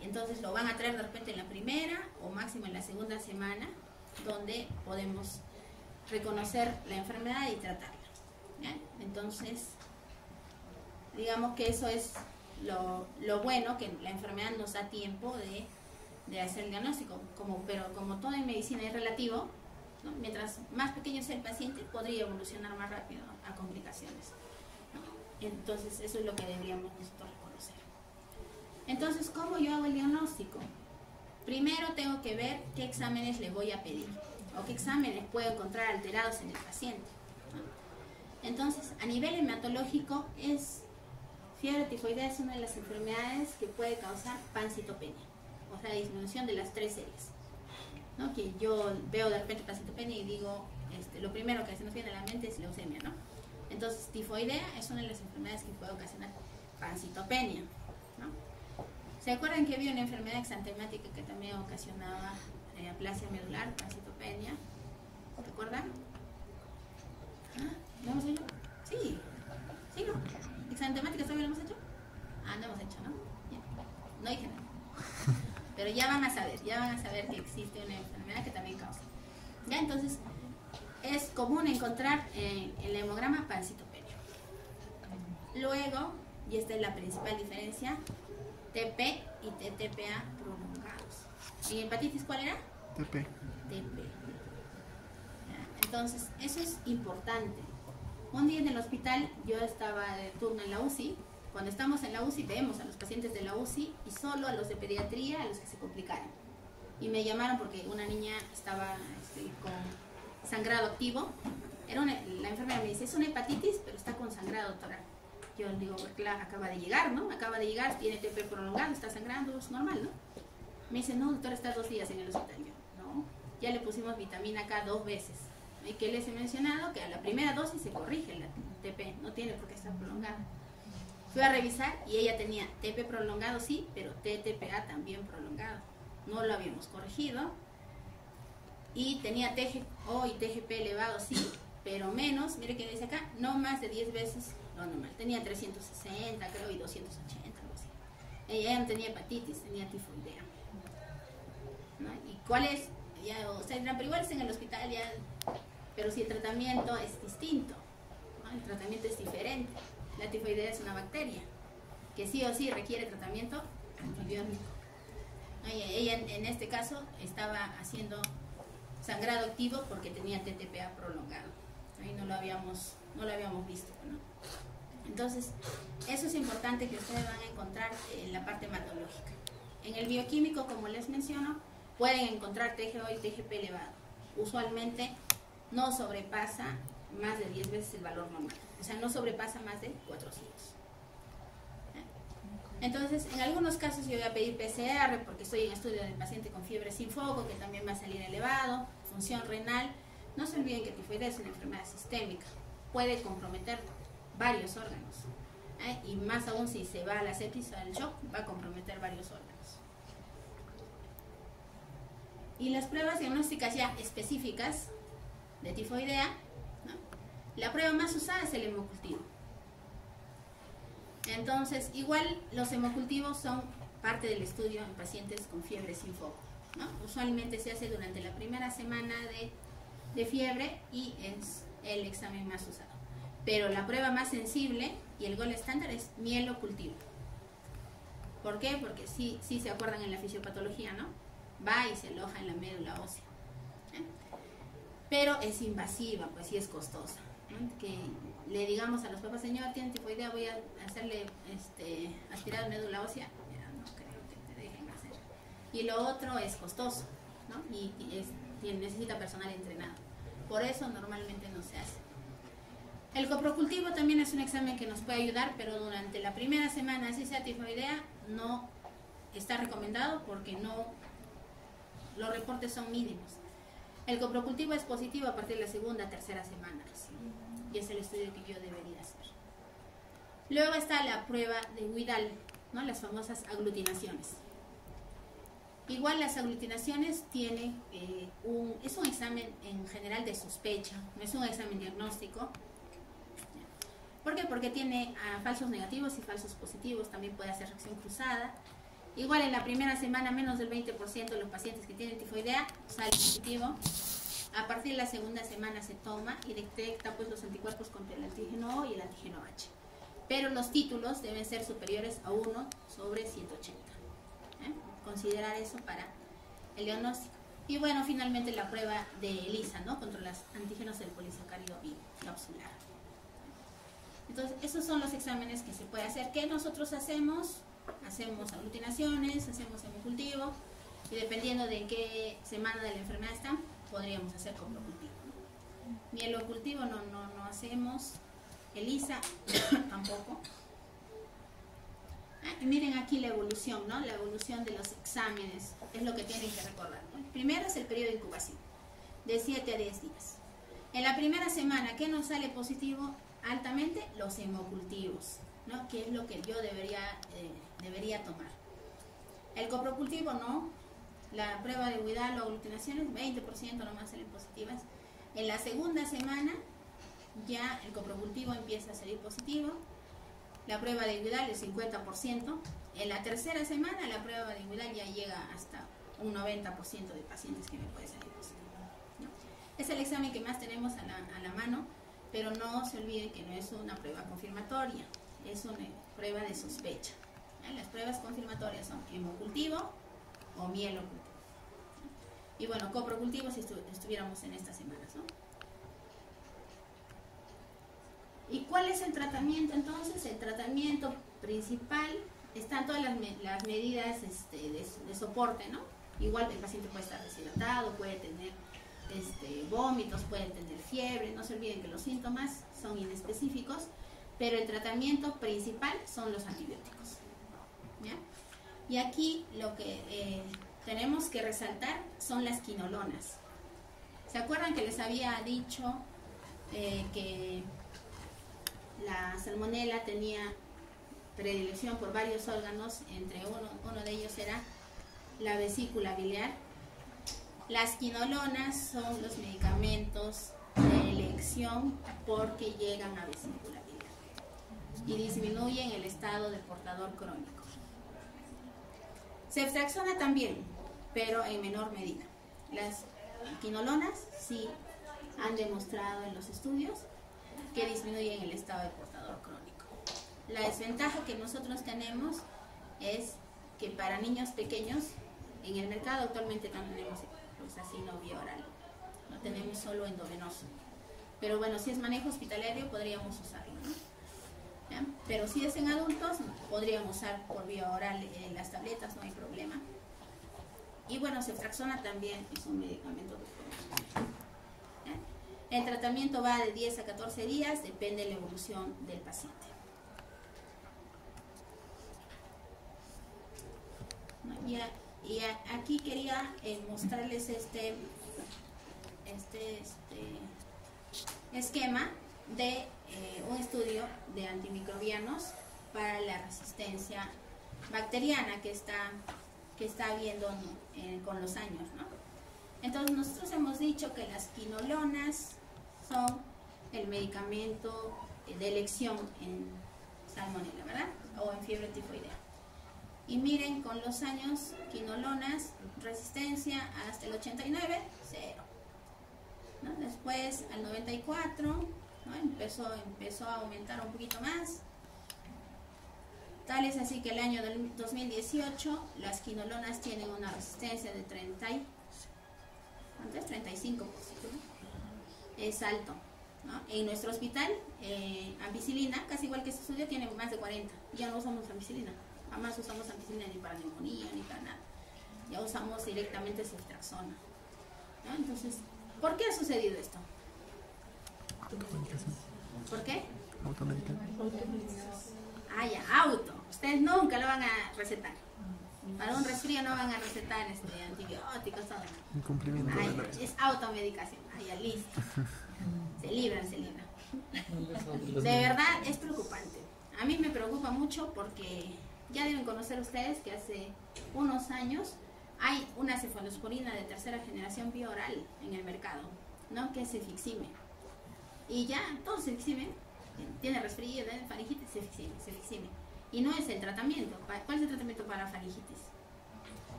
Entonces lo van a traer de repente en la primera o máximo en la segunda semana, donde podemos reconocer la enfermedad y tratarla, ¿ya? Entonces, digamos que eso es lo bueno, que la enfermedad nos da tiempo de hacer el diagnóstico, pero como todo en medicina es relativo, ¿no? Mientras más pequeño sea el paciente, podría evolucionar más rápido a complicaciones, ¿no? Entonces, eso es lo que deberíamos nosotros reconocer. Entonces, ¿cómo yo hago el diagnóstico? Primero tengo que ver qué exámenes le voy a pedir o qué exámenes puedo encontrar alterados en el paciente, ¿no? Entonces, a nivel hematológico, fiebre tifoidea es una de las enfermedades que puede causar pancitopenia, o sea, disminución de las 3 series, ¿no? Que yo veo de repente pancitopenia y digo, lo primero que se nos viene a la mente es leucemia, ¿no? Entonces, tifoidea es una de las enfermedades que puede ocasionar pancitopenia, ¿no? ¿Se acuerdan que había una enfermedad exantemática que también ocasionaba aplasia medular, pancitopenia? ¿Se acuerdan? ¿Ah? ¿Lo hemos hecho? Sí. ¿Sí, no? ¿Exantemática todavía lo hemos hecho? Ah, no hemos hecho, ¿no? Ya. No dije nada. Pero ya van a saber que existe una enfermedad que también causa. Ya, entonces, es común encontrar en el hemograma pancitopenia. Luego, y esta es la principal diferencia, TP y TTPA prolongados. ¿Y hepatitis cuál era? TP. Entonces, eso es importante. Un día en el hospital, yo estaba de turno en la UCI. Cuando estamos en la UCI, vemos a los pacientes de la UCI y solo a los de pediatría, a los que se complicaron. Y me llamaron porque una niña estaba con sangrado activo. La enfermera me dice, es una hepatitis, pero está con sangrado, doctora. Yo le digo, claro, acaba de llegar, ¿no? Acaba de llegar, tiene TP prolongado, está sangrando, es normal, ¿no? Me dice, no, doctora, está 2 días en el hospital. Yo, no, ya le pusimos vitamina K 2 veces. ¿Y qué les he mencionado? Que a la primera dosis se corrige la TP, no tiene por qué estar prolongada. Fui a revisar y ella tenía TP prolongado, sí, pero TTPA también prolongado. No lo habíamos corregido. Y tenía TGO y TGP elevado, sí, pero menos, mire que dice acá, no más de 10 veces lo normal. Tenía 360, creo, y 280, algo así. ella no tenía hepatitis, tenía tifoidea, ¿no? ¿Y cuál es? Ya, o sea, pero igual está en el hospital ya, pero si el tratamiento es distinto, ¿no? El tratamiento es diferente. La tifoidea es una bacteria que sí o sí requiere tratamiento antibiótico. Ella en este caso estaba haciendo sangrado activo porque tenía TTPA prolongado. Ahí no lo habíamos visto, ¿no? Entonces, eso es importante que ustedes van a encontrar en la parte hematológica. En el bioquímico, como les menciono, pueden encontrar TGO y TGP elevado. Usualmente no sobrepasa más de 10 veces el valor normal. O sea, no sobrepasa más de 400. Entonces, en algunos casos yo voy a pedir PCR porque estoy en estudio del paciente con fiebre sin foco, que también va a salir elevado, función renal. No se olviden que tifoidea es una enfermedad sistémica. Puede comprometer varios órganos. Y más aún si se va a la sepsis o al shock, va a comprometer varios órganos. Y las pruebas diagnósticas ya específicas de tifoidea, ¿no? La prueba más usada es el hemocultivo. Entonces, igual los hemocultivos son parte del estudio en pacientes con fiebre sin foco, ¿no? Usualmente se hace durante la primera semana de fiebre y es el examen más usado. Pero la prueba más sensible y el gol estándar es mielocultivo. ¿Por qué? Porque sí se acuerdan en la fisiopatología, ¿no? Va y se aloja en la médula ósea. Pero es invasiva, pues sí es costosa, ¿no? Que le digamos a los papás, señor, tiene tifoidea, voy a hacerle aspirado médula ósea, ya no creo que te dejen hacer. Y lo otro es costoso, ¿no? Y necesita personal entrenado. Por eso normalmente no se hace. El coprocultivo también es un examen que nos puede ayudar, pero durante la primera semana, si sea tifoidea, no está recomendado porque los reportes son mínimos. El coprocultivo es positivo a partir de la segunda, tercera semana, ¿sí? Y es el estudio que yo debería hacer. Luego está la prueba de Widal, ¿no? Las famosas aglutinaciones. Igual las aglutinaciones tienen es un examen en general de sospecha, no es un examen diagnóstico. ¿Por qué? Porque tiene falsos negativos y falsos positivos, también puede hacer reacción cruzada. Igual en la primera semana menos del 20% de los pacientes que tienen tifoidea sale positivo. A partir de la segunda semana se toma y detecta pues los anticuerpos contra el antígeno O y el antígeno H. Pero los títulos deben ser superiores a 1/180. Considerar eso para el diagnóstico. Y bueno, finalmente la prueba de ELISA, ¿no? Contra los antígenos del polisacárido bicapsular. Entonces, esos son los exámenes que se puede hacer. ¿Qué nosotros hacemos? Hacemos aglutinaciones, hacemos hemocultivo y dependiendo de en qué semana de la enfermedad están, podríamos hacer coprocultivo. Mielocultivo no hacemos, ELISA tampoco. Y miren aquí la evolución, ¿no? La evolución de los exámenes es lo que tienen que recordar, ¿no? El primero es el periodo de incubación, de 7 a 10 días. En la primera semana, ¿qué nos sale positivo altamente? Los hemocultivos, ¿no? Que es lo que yo debería tomar. El coprocultivo no. La prueba de Widal o aglutinaciones, 20% nomás salen positivas. En la segunda semana ya el coprocultivo empieza a salir positivo. La prueba de Widal es 50%. En la tercera semana la prueba de Widal ya llega hasta un 90% de pacientes que me puede salir positivo, ¿no? Es el examen que más tenemos a la mano, pero no se olviden que no es una prueba confirmatoria, es una prueba de sospecha. Las pruebas confirmatorias son hemocultivo o mielocultivo. Y bueno, coprocultivo si estuviéramos en estas semanas, ¿no? ¿Y cuál es el tratamiento entonces? El tratamiento principal, están todas las medidas de soporte, ¿no? Igual el paciente puede estar deshidratado, puede tener vómitos, puede tener fiebre. No se olviden que los síntomas son inespecíficos, pero el tratamiento principal son los antibióticos, ¿ya? Y aquí lo que tenemos que resaltar son las quinolonas. ¿Se acuerdan que les había dicho que la salmonela tenía predilección por varios órganos? Entre uno de ellos era la vesícula biliar. Las quinolonas son los medicamentos de elección porque llegan a vesícula biliar y disminuyen el estado de portador crónico. Ceftriaxona también, pero en menor medida. Las quinolonas sí han demostrado en los estudios que disminuyen el estado de portador crónico. La desventaja que nosotros tenemos es que para niños pequeños, en el mercado actualmente no tenemos proxazino vía oral, no tenemos solo endovenoso. Pero bueno, si es manejo hospitalario podríamos usarlo, ¿no? ¿Ya? Pero si es en adultos, podríamos usar por vía oral las tabletas, no hay problema. Y bueno, ceftriaxona también es un medicamento que podemos usar. ¿Ya? El tratamiento va de 10 a 14 días, depende de la evolución del paciente. ¿No? Y aquí quería mostrarles este esquema de un estudio de antimicrobianos para la resistencia bacteriana que está habiendo con los años, ¿no? Entonces nosotros hemos dicho que las quinolonas son el medicamento de elección en salmonela, ¿verdad? O en fiebre tifoidea. Y miren, con los años, quinolonas, resistencia hasta el 89, 0. ¿No? Después, al 94, ¿no? empezó a aumentar un poquito más. Tal es así que el año del 2018, las quinolonas tienen una resistencia de 35%. Es alto, ¿no? En nuestro hospital, ampicilina, casi igual que este estudio, tiene más de 40. Ya no usamos ampicilina. Jamás usamos ampicilina ni para neumonía, ni para nada. Ya usamos directamente ceftriaxona, ¿no? Entonces, ¿por qué ha sucedido esto? ¿Por qué? Ah, ya, auto. Ustedes nunca lo van a recetar. Para un resfrío no van a recetar antibióticos, todo. Incumplimiento de la Es automedicación. Ah, ya, listo. Se libran. De verdad es preocupante. A mí me preocupa mucho porque ya deben conocer ustedes que hace unos años hay una cefalosporina de tercera generación vía oral en el mercado, ¿no? Que es cefixime. Y ya, todo cefixime, tiene resfrío, tiene faringitis, cefixime. Y no es el tratamiento. ¿Cuál es el tratamiento para faringitis?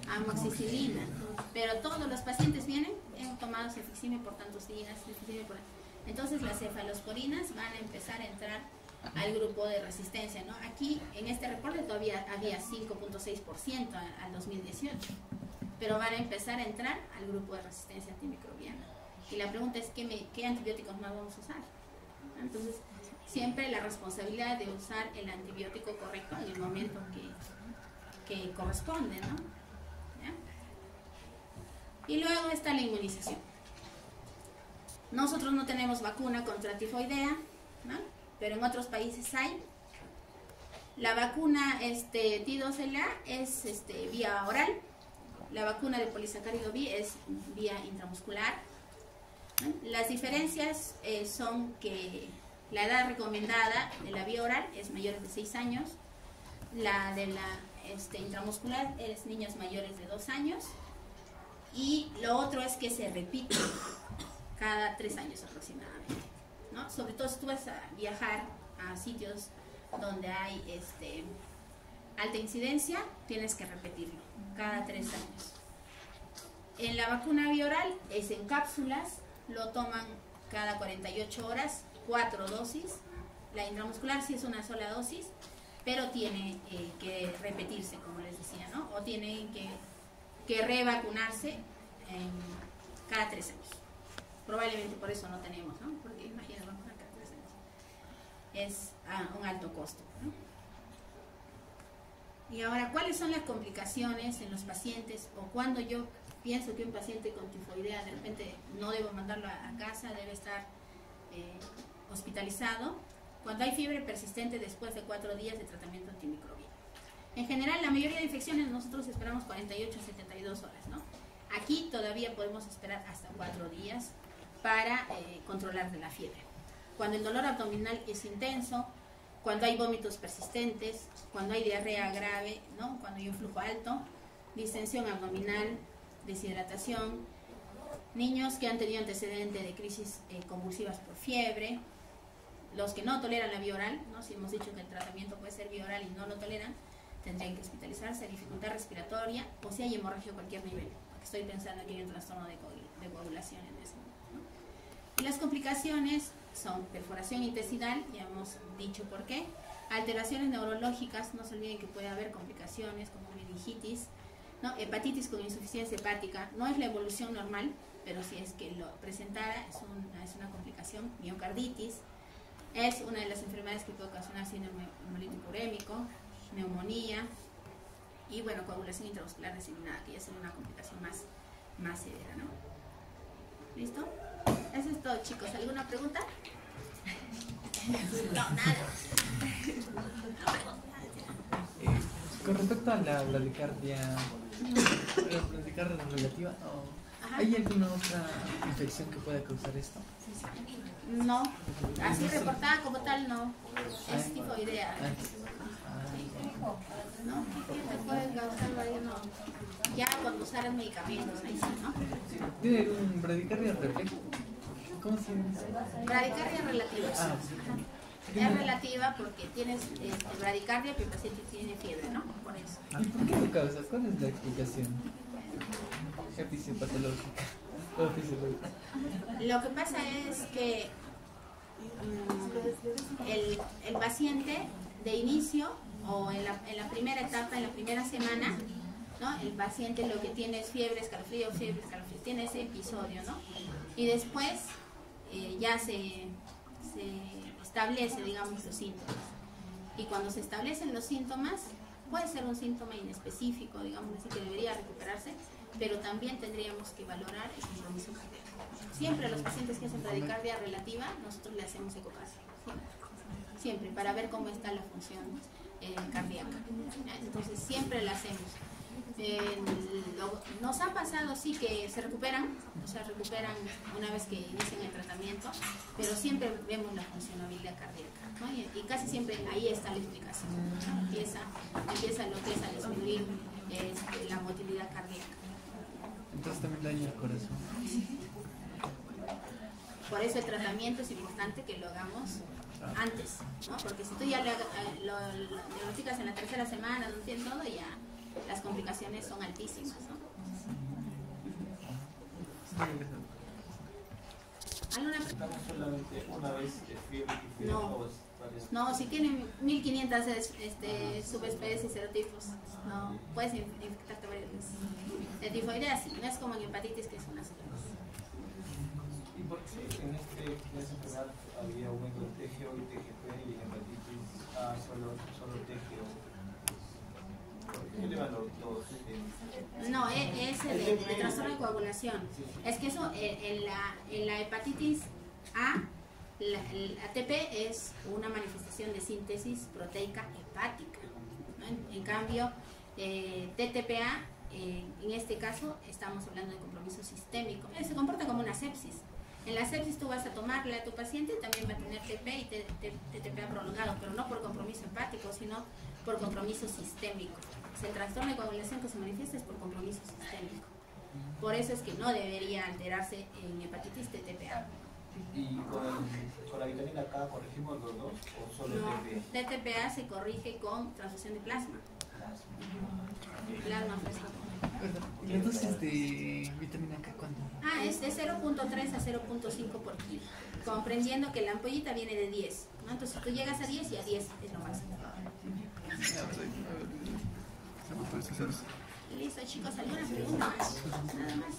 Amoxicilina. Pero todos los pacientes vienen, han tomado cefixime por tantos días, entonces las cefalosporinas van a empezar a entrar al grupo de resistencia, ¿no? Aquí en este reporte todavía había 5.6% al 2018, pero van a empezar a entrar al grupo de resistencia antimicrobiana. Y la pregunta es ¿qué antibióticos más vamos a usar? Entonces, siempre la responsabilidad de usar el antibiótico correcto en el momento que corresponde, ¿no? ¿Ya? Y luego está la inmunización. Nosotros no tenemos vacuna contra tifoidea, ¿no? Pero en otros países hay. La vacuna T2LA es vía oral. La vacuna de polisacárido B es vía intramuscular, ¿no? Las diferencias son que la edad recomendada de la vía oral es mayores de 6 años. La de la intramuscular es niños mayores de 2 años. Y lo otro es que se repite cada 3 años aproximadamente, ¿no? Sobre todo si tú vas a viajar a sitios donde hay alta incidencia, tienes que repetirlo cada 3 años. En la vacuna vía oral es en cápsulas, lo toman cada 48 horas, 4 dosis. La intramuscular sí es una sola dosis, pero tiene que repetirse, como les decía, ¿no? O tienen que revacunarse cada 3 años. Probablemente por eso no tenemos, ¿no? Porque imagínate, vacunar cada 3 años. Es a un alto costo, ¿no? Y ahora, ¿cuáles son las complicaciones en los pacientes? O cuando yo pienso que un paciente con tifoidea de repente no debo mandarlo a casa, debe estar hospitalizado. Cuando hay fiebre persistente después de 4 días de tratamiento antimicrobiano. En general, la mayoría de infecciones nosotros esperamos 48 a 72 horas, ¿no? Aquí todavía podemos esperar hasta 4 días para controlar de la fiebre. Cuando el dolor abdominal es intenso, cuando hay vómitos persistentes, cuando hay diarrea grave, ¿no? Cuando hay un flujo alto, distensión abdominal, deshidratación, niños que han tenido antecedente de crisis convulsivas por fiebre, los que no toleran la vía oral, ¿no? Si hemos dicho que el tratamiento puede ser vía oral y no lo toleran, tendrían que hospitalizarse, dificultad respiratoria o si hay hemorragia a cualquier nivel. Porque estoy pensando que hay un trastorno de coagulación en eso, ¿no? Y las complicaciones son perforación intestinal, ya hemos dicho por qué, alteraciones neurológicas, no se olviden que puede haber complicaciones como meningitis, ¿no? Hepatitis con insuficiencia hepática, no es la evolución normal, pero si es que lo presentara es una complicación, miocarditis, es una de las enfermedades que puede ocasionar síndrome hemolítico urémico, neumonía y bueno, coagulación intramuscular diseminada, que ya sería una complicación más severa, ¿no? ¿Listo? Eso es todo, chicos. ¿Alguna pregunta? No, nada. Con respecto a la bradicardia relativa, ¿hay alguna otra infección que pueda causar esto? No, así reportada como tal no, es tifoidea. ¿No? ¿Qué te puede causar varios? No. Ya cuando usaran medicamentos, ahí sí, ¿no? ¿Tiene un bradicardia reflejo? ¿Cómo se llama? Bradicardia relativa. Ah, es relativa porque tienes bradicardia, pero el paciente tiene fiebre, ¿no? Por eso. ¿Y por qué lo causa? ¿Cuál es la explicación? Fisiopatológica o fisiológica. Lo que pasa es que el paciente de inicio o en la primera etapa, en la primera semana, ¿no? El paciente lo que tiene es fiebre, escalofrío, tiene ese episodio, ¿no? Y después ya se establece, digamos, los síntomas. Y cuando se establecen los síntomas, puede ser un síntoma inespecífico, digamos así, que debería recuperarse, pero también tendríamos que valorar el compromiso cardíaco. Siempre a los pacientes que hacen bradicardia relativa, nosotros le hacemos ecocardio. Siempre, para ver cómo está la función cardíaca. Entonces, siempre la hacemos. Nos ha pasado, sí, que se recuperan, o sea, recuperan una vez que inician el tratamiento, pero siempre vemos la funcionabilidad cardíaca, ¿no? Y casi siempre ahí está la explicación, ¿no? Empieza lo que es a disminuir la motilidad cardíaca. Entonces también daña el corazón. Por eso el tratamiento es importante que lo hagamos antes, ¿no? Porque si tú ya lo diagnosticas en la tercera semana, no tienes todo, ya las complicaciones son altísimas, ¿no? ¿Alguna pregunta? Solamente una vez fiebre y No, si tienen 1500 subespecies y serotipos, no, puedes infectarte varias veces. De tifoidea sí, no es como en hepatitis, que es una sola vez. ¿Y por qué en esta enfermedad había aumento de TGO y TGP y en hepatitis A solo TGO? ¿Qué le van los dos? No, es el trastorno de coagulación. Es que eso, en la hepatitis A, el ATP es una manifestación de síntesis proteica hepática, ¿no? En cambio, TTPA, en este caso, estamos hablando de compromiso sistémico. Se comporta como una sepsis. En la sepsis tú vas a tomarle a tu paciente y también va a tener TP y TTPA prolongado, pero no por compromiso hepático, sino por compromiso sistémico. O sea, el trastorno de coagulación que se manifiesta es por compromiso sistémico. Por eso es que no debería alterarse en hepatitis TTPA. ¿Y con la vitamina K corregimos los dos o solo No, TP? TTPA se corrige con transfusión de plasma. Plasma fresco. ¿Y la dosis de vitamina K cuánto? Es de 0.3 a 0.5 por kilo, comprendiendo que la ampollita viene de 10, ¿no? Entonces si tú llegas a 10 y a 10 es lo máximo. Listo, chicos, ¿alguna pregunta más? Nada más.